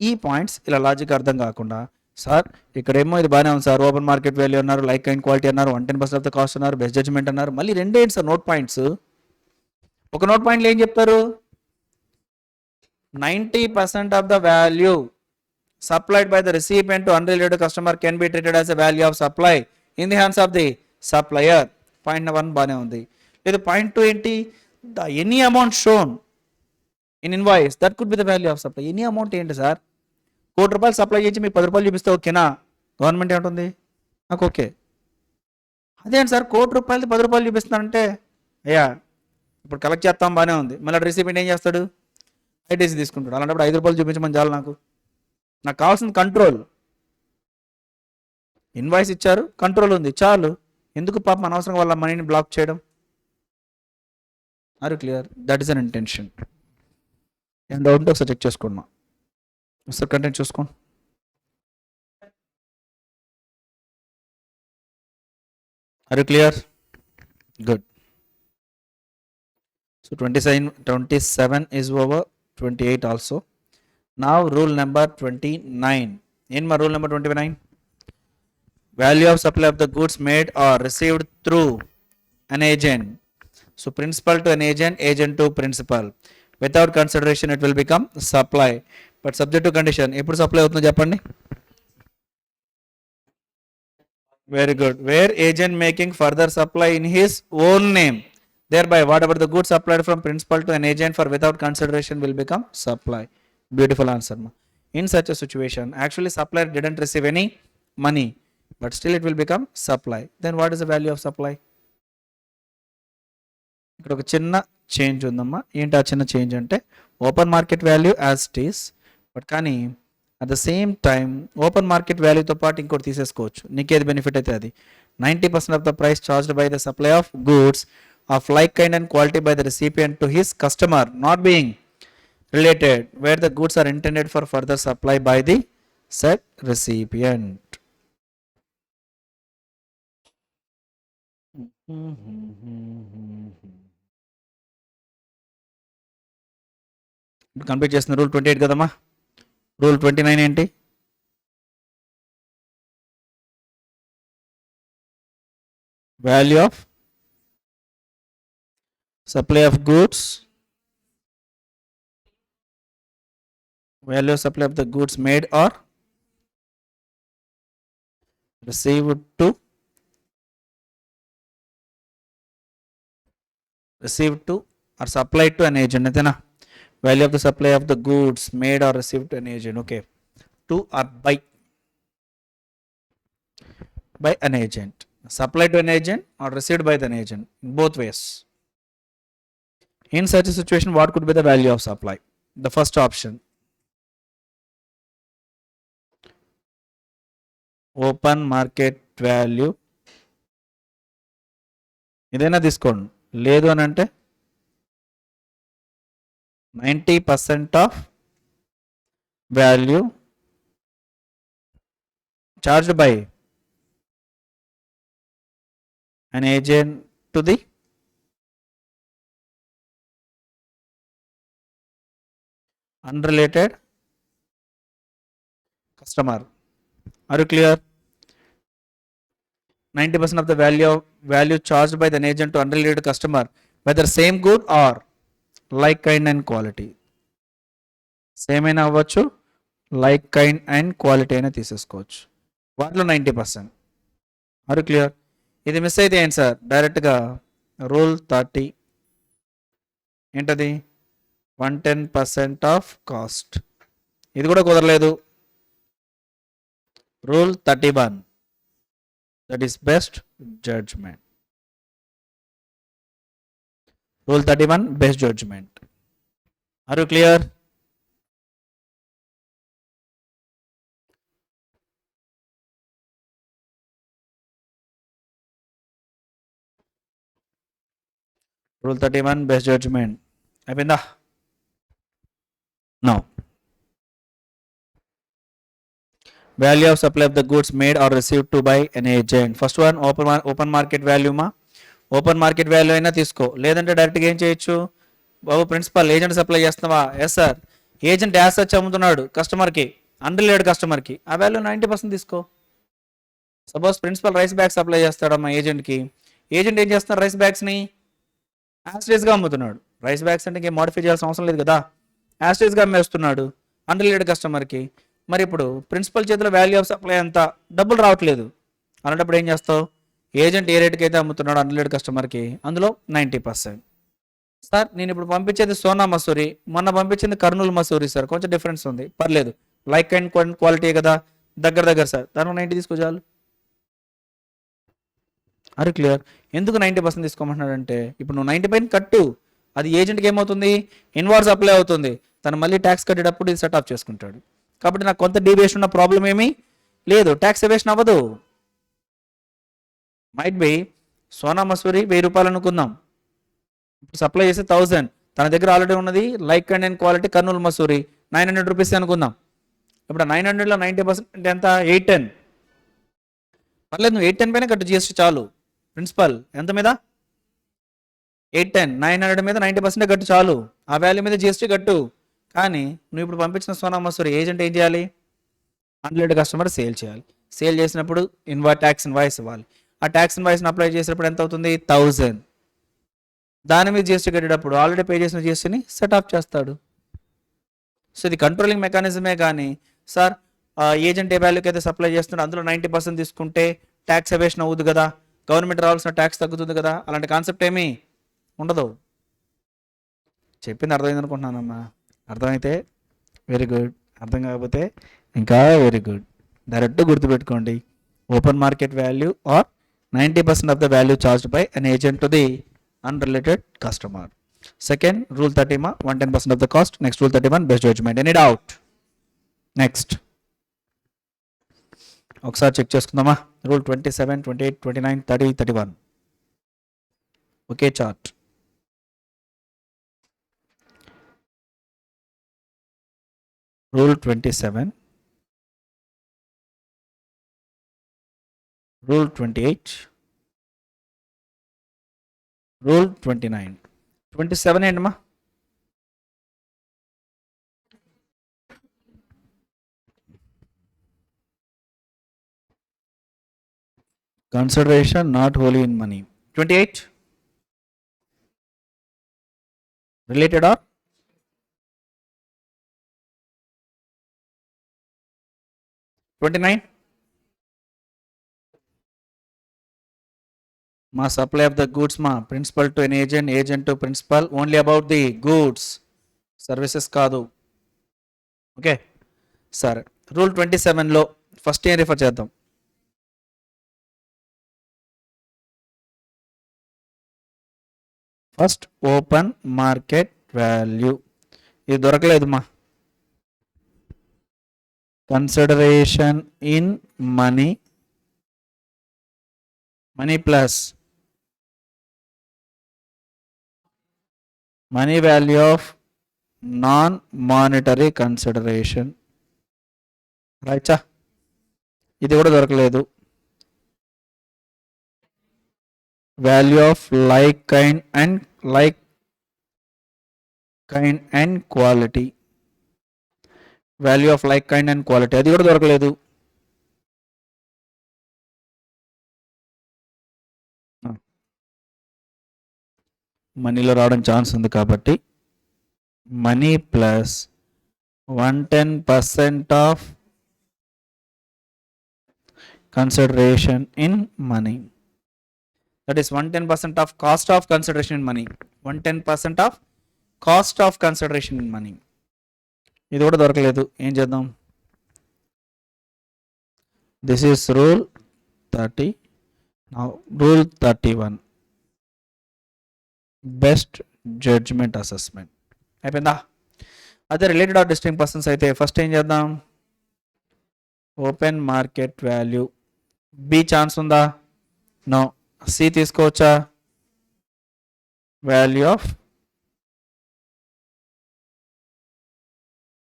ఈ పాయింట్స్ ఇలా లాజిక్ అర్థం కాకుండా సార్ ఇక్కడేమో ఇది బాగానే ఉంది సార్, ఓపెన్ మార్కెట్ వాల్యూ అన్నారు, లైక్ అండ్ క్వాలిటీ అన్నారు, 110% ఆఫ్ ద కాస్ట్ అన్నారు, బెస్ట్ జడ్జ్మెంట్ అన్నారు. మళ్ళీ రెండేంటి సార్ నోట్ పాయింట్స్? ఒక నోట్ పాయింట్లు ఏం చెప్తారు? 90% of the value supplied by the recipient to unrelated customer can be treated as a value of supply in the hands of the supplier. Point 1 బాగానే ఉంది. లేదా point 2 ఏంటి? The any amount shown in invoice that could be the value of supply. Any amount ఏంటి sir? ₹1 supply చేసి మీకు ₹10 చూపిస్తే ఓకేనా? Government ఏమంటుంది? నాకు ఓకే. అదేంటి సార్ ₹1 ₹10 చూపిస్తున్నానంటే అయ్యా ఇప్పుడు కలెక్ట్ చేస్తాం బాగానే ఉంది. మళ్ళీ రిసిపియంట్ ఏం చేస్తాడు? ఐటీసీ తీసుకుంటాడు. అలాంటప్పుడు ₹5 చూపించమని చాలు. నాకు కావాల్సింది కంట్రోల్. ఇన్వాయిస్ ఇచ్చారు, కంట్రోల్ ఉంది, చాలు. ఎందుకు పాపం అనవసరం వాళ్ళ మనీని బ్లాక్ చేయడం? Are you clear? That is an intention. ఏం డౌట్ ఉంటే ఒకసారి చెక్ చేసుకున్నాం. ఒకసారి కంటెంట్ చూసుకోండి. Are you clear? Good. So 27 is over, 28 also. Now rule number 29. In my rule number 29, value of supply of the goods made or received through an agent. So principal to an agent, agent to principal. Without consideration it will become supply. But subject to condition. Eppudu supply avutundo cheppandi? Very good. Where agent making further supply in his own name, thereby whatever the goods supplied from principal to an agent for without consideration will become supply. Beautiful answer. In such a situation, actually supplier didn't receive any money, but still it will become supply. Then what is the value of supply? ఇక్కడ ఒక చిన్న change ఉందమ్మా. ఏంటి ఆ చిన్న change అంటే open market value as it is, but కానీ at the same time open market వాల్యూతో పాటు ఇంకోటి తీసేసుకోవచ్చు. నీకేది బెనిఫిట్ అయితే అది. 90% of the price charged by the supply of goods of like kind and quality by the recipient to his customer not being related where the goods are intended for further supply by the said recipient. Complete చేసిన rule 28 కదమ్మా. Rule 29 ఏంటి? Value of supply of goods, value of supply of the goods made or received to or supplied to an agent. అంతేనా? Value of the supply of the goods made or received to an agent. Okay. To or by an agent. Supplied to an agent or received by an agent. In both ways. In such a situation, what could be the value of supply? The first option. Open market value. ఇదైనా తీసుకోండి. లేదు అని అంటే 90% of value charged by an agent to the unrelated customer. Are you clear? 90% of the value charged by the agent to unrelated customer, whether same good or like kind and quality. Same అయినా అవ్వచ్చు, like kind and quality అయినా తీసేసుకోవచ్చు. వాటిలో 90%. Are you clear? ఇది miss అయితే ఏంటి sir? డైరెక్ట్గా rule 30 ఏంటది? 110% ఆఫ్ కాస్ట్. ఇది కూడా కుదరలేదు. Rule 31, that is best judgement. Rule 31 best judgement. Are you clear? Rule 31 best judgement అయిపోయిందా? No. Value of supply of the goods made or received to by an agent. First one open market వాల్యూమా? Open market value అయినా తీసుకో, లేదంటే డైరెక్ట్గా ఏం చేయొచ్చు? బాబు principal agent supply చేస్తున్నావా? Yes sir. Agent as such అమ్ముతున్నాడు కస్టమర్కి, అన్రిలేటెడ్ కస్టమర్కి, ఆ వాల్యూ 90% తీసుకో. Suppose principal rice bags supply చేస్తాడమ్మా ఏజెంట్కి. ఏజెంట్ ఏం చేస్తున్నారు? రైస్ బ్యాగ్స్ని యాస్టేజ్గా అమ్ముతున్నాడు. రైస్ బ్యాగ్స్ అంటే ఇంకేం మోడిఫై చేయాల్సిన అవసరం లేదు కదా, యాస్టేజ్గా అమ్మేస్తున్నాడు అన్రిలేటెడ్ కస్టమర్కి. మరి ఇప్పుడు ప్రిన్సిపల్ చేతిలో వాల్యూ ఆఫ్ సప్లై అంత డబ్బులు రావట్లేదు. అలాంటప్పుడు ఏం చేస్తావు? ఏజెంట్ ఏ రేటుకి అయితే అమ్ముతున్నాడు అన్రిలేటెడ్ కస్టమర్కి, అందులో 90%. సార్ నేను ఇప్పుడు పంపించేది సోనా మసూరి, మొన్న పంపించింది కర్నూలు మసూరి సార్, కొంచెం డిఫరెన్స్ ఉంది, పర్లేదు, లైక్ అండ్ క్వాలిటీ కదా, దగ్గర సార్, దానికి 90 తీసుకో చాలు. Are clear? ఎందుకు 90% తీసుకోమంటున్నాడంటే, ఇప్పుడు నువ్వు 90 పైన కట్టు, అది ఏజెంట్కి ఏమవుతుంది? ఇన్వాయిస్ అప్లై అవుతుంది, తను మళ్ళీ ట్యాక్స్ కట్టేటప్పుడు ఇది సెట్ ఆఫ్ చేసుకుంటాడు. కాబట్టి నాకు కొంత డీవియేషన్ ఉన్న ప్రాబ్లం ఏమీ లేదు, ట్యాక్స్ ఎవేషన్ అవ్వదు. మైట్ బి సోనా మసూరి 1000 రూపాయలు అనుకుందాం, ఇప్పుడు సప్లై చేసి 1000, తన దగ్గర ఆల్రెడీ ఉన్నది like and quality Kurnool Masuri 900 rupees అనుకుందాం. ఇప్పుడు 900లో 90% అంటే ఎంత? 810. పర్లేదు, నువ్వు 810 పైన కట్టు జిఎస్టీ చాలు. ప్రిన్సిపల్ ఎంత మీద? 810. 900 మీద 90% కట్టు చాలు, ఆ వాల్యూ మీద జిఎస్టీ కట్టు. కానీ నువ్వు ఇప్పుడు పంపించిన సోనా మసూరి ఏజెంట్ ఏం చేయాలి? అన్రిలేటెడ్ కస్టమర్ సేల్ చేయాలి. సేల్ చేసినప్పుడు ట్యాక్స్ ఇన్వాయిస్ ఇవ్వాలి. ఆ ట్యాక్స్ ఇన్వాయిస్ని అప్లై చేసినప్పుడు ఎంత అవుతుంది? 1000. దాని మీద జిఎస్టీ కట్టేటప్పుడు ఆల్రెడీ పే చేసిన జిఎస్టీని సెట్ ఆఫ్ చేస్తాడు. సో ఇది కంట్రోలింగ్ మెకానిజమే. కానీ సార్ ఏజెంట్ ఏ వాల్యూకి అయితే సప్లై చేస్తున్నాడు అందులో 90% తీసుకుంటే ట్యాక్స్ ఎవేషన్ అవుతుంది కదా, గవర్నమెంట్ రావాల్సిన ట్యాక్స్ తగ్గుతుంది కదా, అలాంటి కాన్సెప్ట్ ఏమీ ఉండదు. చెప్పింది అర్థమైంది అనుకుంటున్నానమ్మా. అర్థమైతే వెరీ గుడ్, అర్థం కాకపోతే ఇంకా వెరీ గుడ్. డైరెక్ట్ గుర్తుపెట్టుకోండి, open market value or 90% of the value charged by an agent to the unrelated customer. Second, rule 30 ma 110% of the cost. Next, rule 31 best judgment. Any doubt? Next, ఒకసారి check చేసుకుందామా? Rule 27, 28, 29, 30, 31 ఒకే chart. Rule 27, rule 28, rule 29. 27 ఏంటమ్మా? Consideration not wholly in money. 28 related or మా supply of the goods మా principal to an agent, agent to principal, only about the goods, services కాదు. Okay సరే. Rule 27లో first ఏం refer చేద్దాం. First open market value, ఇది దొరకలేదు మా. Consideration in money, money plus money value of non monetary consideration, రైచా, ఇది కూడా దొరకలేదు. Value of like kind and quality, value of like kind and quality, అది కూడా దొరకలేదు. మనీలో రావడం ఛాన్స్ ఉంది కాబట్టి money plus 110% of consideration in money, that is 110% of cost of consideration in money, 110% of cost of consideration in money, ఇది కూడా దొరకలేదు. ఏం చేద్దాం? This is rule 30. Now rule 31, best judgement assessment అయిపోయిందా? అదే రిలేటెడ్ ఆర్ డిస్టింక్ట్ పర్సన్స్ అయితే first ఏం చేద్దాం? Open market value, B chance ఉందా? నో. సి తీసుకోవచ్చా? Value of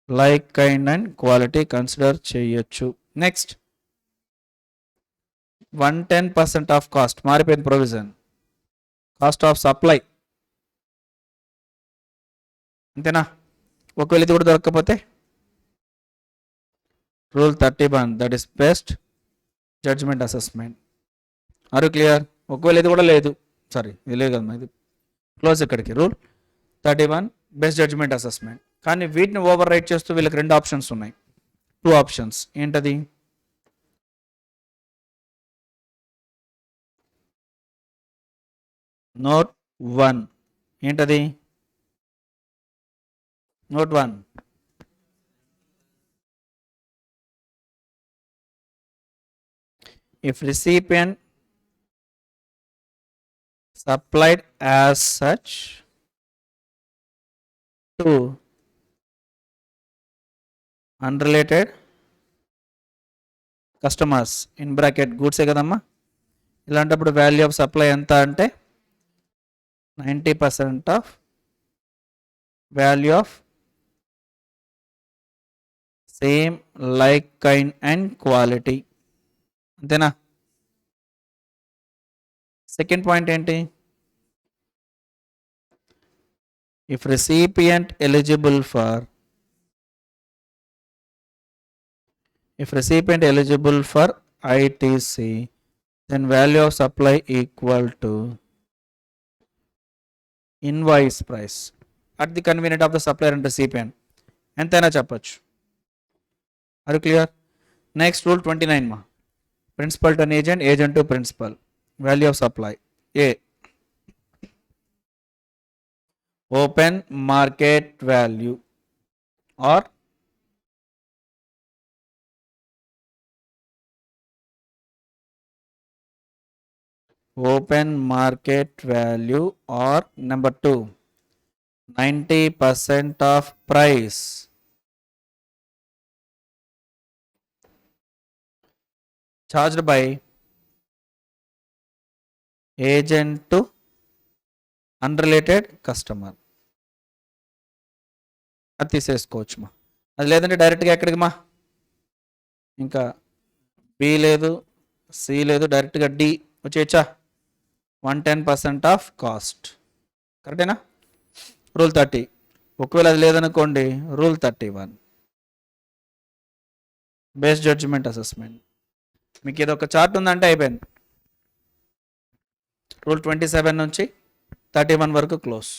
like kind and quality consider చేయొచ్చు. నెక్స్ట్ 110% ఆఫ్ కాస్ట్, మారిపోయింది ప్రొవిజన్, కాస్ట్ ఆఫ్ సప్లై, అంతేనా? ఒకవేళ ఇది కూడా దొరకకపోతే rule 31, that is best judgement assessment. Are you clear? ఒకవేళ ఇది కూడా లేదు, సారీ ఇది లేదు కదా, ఇది క్లోజ్ ఇక్కడికి. Rule 31 best judgement assessment. కానీ వీటిని ఓవర్ రైట్ చేస్తూ వీళ్ళకి రెండు ఆప్షన్స్ ఉన్నాయి, 2 ఆప్షన్స్. ఏంటది? నోట్ 1, ఏంటది? Note 1, if recipient supplied as such to unrelated customers, in bracket goods ఏ కదమ్మా, ఇలాంటప్పుడు వాల్యూ ఆఫ్ సప్లై ఎంత అంటే 90% of value of same like kind and quality, అంతేనా? సెకండ్ పాయింట్ ఏంటి? If recipient eligible for ITC, then value of supply equal to invoice price at the convenience of the supplier and recipient, ఎంతైనా చెప్పచ్చు. Are you clear? Next rule 29 మా, principal to agent, agent to principal, value of supply. A open market value or open market value or number 2 90% of price charged by agent to unrelated customer, అది తీసేసుకోవచ్చు మా. అది లేదంటే డైరెక్ట్గా ఎక్కడికి మా, ఇంకా బి లేదు, సి లేదు, డైరెక్ట్గా డి వచ్చేయచ్చా? 110% ఆఫ్ కాస్ట్, కరెక్టేనా? రూల్ 30. ఒకవేళ అది లేదనుకోండి, రూల్ 31 బెస్ట్ జడ్జిమెంట్ అసెస్మెంట్. మీకు ఇది ఒక చార్ట్ ఉందంటే అయిపోయింది. రూల్ 27 నుంచి 31 వరకు క్లోజ్.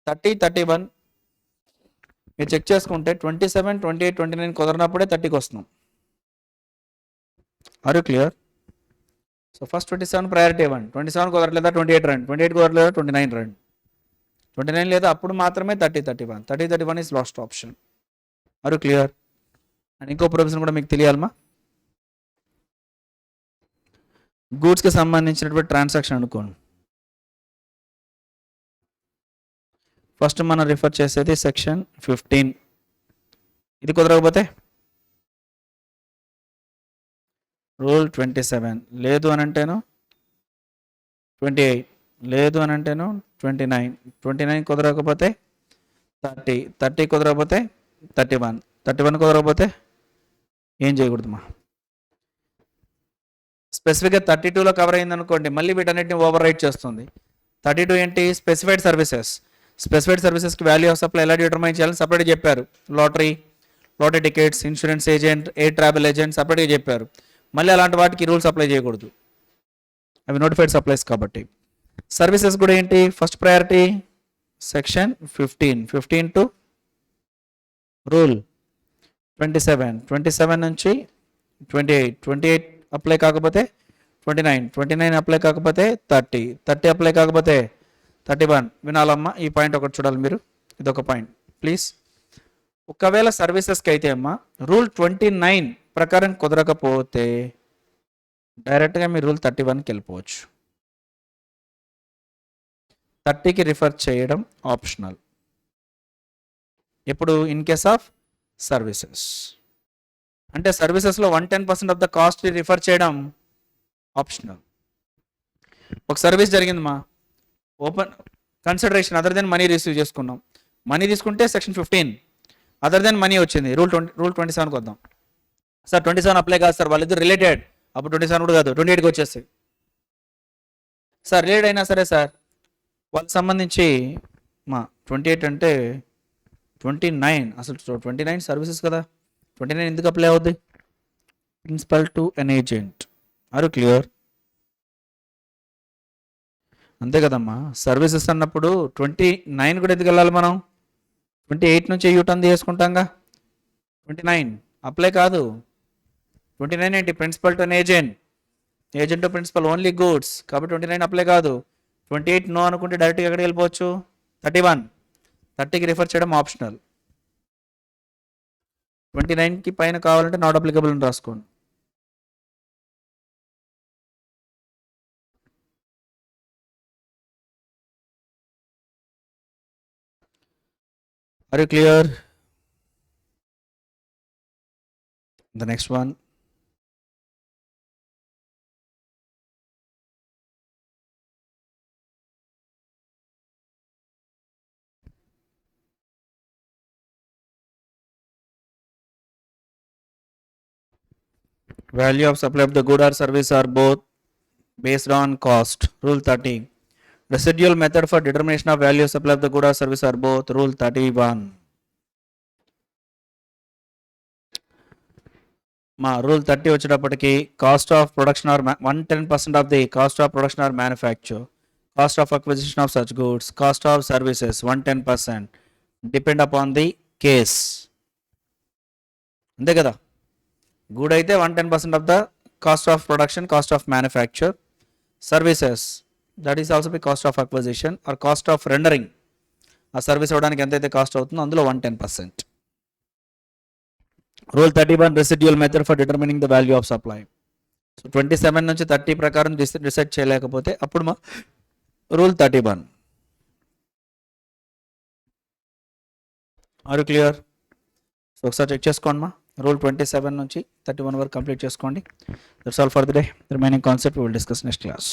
30, 31 మీరు చెక్ చేసుకుంటే 27, 28, 29 కుదరనప్పుడే 30కి వస్తున్నాం. Are you clear? So first 27 priority ఇవ్వండి. 27 కుదరట్లేదా 28 రండి, 28 కుదరట్లేదా 29 రండి, 29 లేదా అప్పుడు మాత్రమే 30, 31. 30, 31 is last option. Are you clear? And ఇంకో ప్రొవిజన్ కూడా మీకు తెలియాలమ్మా. గూడ్స్కి సంబంధించినటువంటి ట్రాన్సాక్షన్ అనుకోండి. ఫస్ట్ మనం రిఫర్ చేసేది సెక్షన్ 15. ఇది కుదరకపోతే రూల్ 27, లేదు అని అంటేను 28, లేదు అని అంటేను 29, 29 కుదరకపోతే 30, 30 కుదరకపోతే 31, 31 కుదరకపోతే ఏం చేయకూడదుమా. స్పెసిఫిక్గా 32లో కవర్ అయింది అనుకోండి, మళ్ళీ వీటన్నిటిని ఓవర్ రైట్ చేస్తుంది. 32 ఏంటి? Specified services. స్పెసిఫైడ్ సర్వీసెస్కి వాల్యూ ఆఫ్ సప్లై ఎలా డిటర్మైన్ చేయాలని సపరేట్గా చెప్పారు. Lottery tickets, insurance agent, air travel agent సపరేట్గా చెప్పారు. మళ్ళీ అలాంటి వాటికి రూల్స్ అప్లై చేయకూడదు, అవి నోటిఫైడ్ సప్లైస్ కాబట్టి. సర్వీసెస్ కూడా ఏంటి? First priority section 15, 15 to rule 27, 27 నుంచి 28, 28 అప్లై కాకపోతే 29, 29 అప్లై కాకపోతే 30, 30 అప్లై కాకపోతే 31. వినాలమ్మా, ఈ పాయింట్ ఒకటి చూడాలి మీరు, ఇదొక పాయింట్ ప్లీజ్. ఒకవేళ సర్వీసెస్కి అయితే అమ్మా రూల్ 29 ప్రకారం కుదరకపోతే డైరెక్ట్గా మీరు రూల్ 31కి వెళ్ళిపోవచ్చు. 30కి రిఫర్ చేయడం ఆప్షనల్. ఇప్పుడు ఇన్ కేస్ ఆఫ్ సర్వీసెస్ అంటే సర్వీసెస్లో 110% ఆఫ్ ద కాస్ట్ రిఫర్ చేయడం ఆప్షనల్. ఒక సర్వీస్ జరిగిందమ్మా, open consideration other than money receive చేసుకున్నాం. మనీ తీసుకుంటే సెక్షన్ 15, అదర్ దెన్ మనీ వచ్చింది. రూల్ 27కి వద్దాం. సార్ 27 అప్లై కాదు సార్, వాళ్ళిద్దరు రిలేటెడ్, అప్పుడు 27 కూడా కాదు 28కి వచ్చేస్తాయి. సార్ రిలేటెడ్ అయినా సరే సార్ వాళ్ళకి సంబంధించి మా 28 అంటే 29, అసలు 29 సర్వీసెస్ కదా, 29 ఎందుకు అప్లై అవుద్ది? Principal to an agent. Are you clear? అంతే కదమ్మా. సర్వీసెస్ అన్నప్పుడు 29 కూడా ఎందుకు వెళ్ళాలి మనం? 28 నుంచి యూటర్న్ చేసుకుంటాంగా. 29 అప్లై కాదు. 29 ఏంటి? Principal to an agent, agent to principal only goods, కాబట్టి 29 అప్లై కాదు. 28 నో అనుకుంటే డైరెక్ట్గా ఎక్కడికి వెళ్ళిపోవచ్చు? 31, 30కి రిఫర్ చేయడం ఆప్షనల్. 29కి పైన కావాలంటే నాట్ అప్లికబుల్ అని రాసుకోండి. Are you clear? The next one. Value of supply of the good or service are both based on cost. Rule 30. Residual method for determination of value of supply of the good or service are both. Rule 31. మా rule 30 వచ్చేటప్పటికి cost of production or 110% of the cost of production or manufacture, cost of acquisition of such goods, cost of services 110%, depend upon the case. అంతే కదా. Good అయితే 110% of the cost of production, cost of manufacture. Services that is also be cost of acquisition or cost of rendering. ఆ service ఇవ్వడానికి ఎంతైతే cost అవుతుందో అందులో 110%. Rule 31 residual method for determining the value of supply. So 27 నుంచి 30 ప్రకారం decide చేయలేకపోతే అప్పుడు మా rule 31. Are you clear? So ఒకసారి చెక్ చేసుకోండి మా. రూల్ 27 నుంచి 31 వరకు కంప్లీట్ చేసుకోండి. That's all for the day. Remaining concept will discuss next class.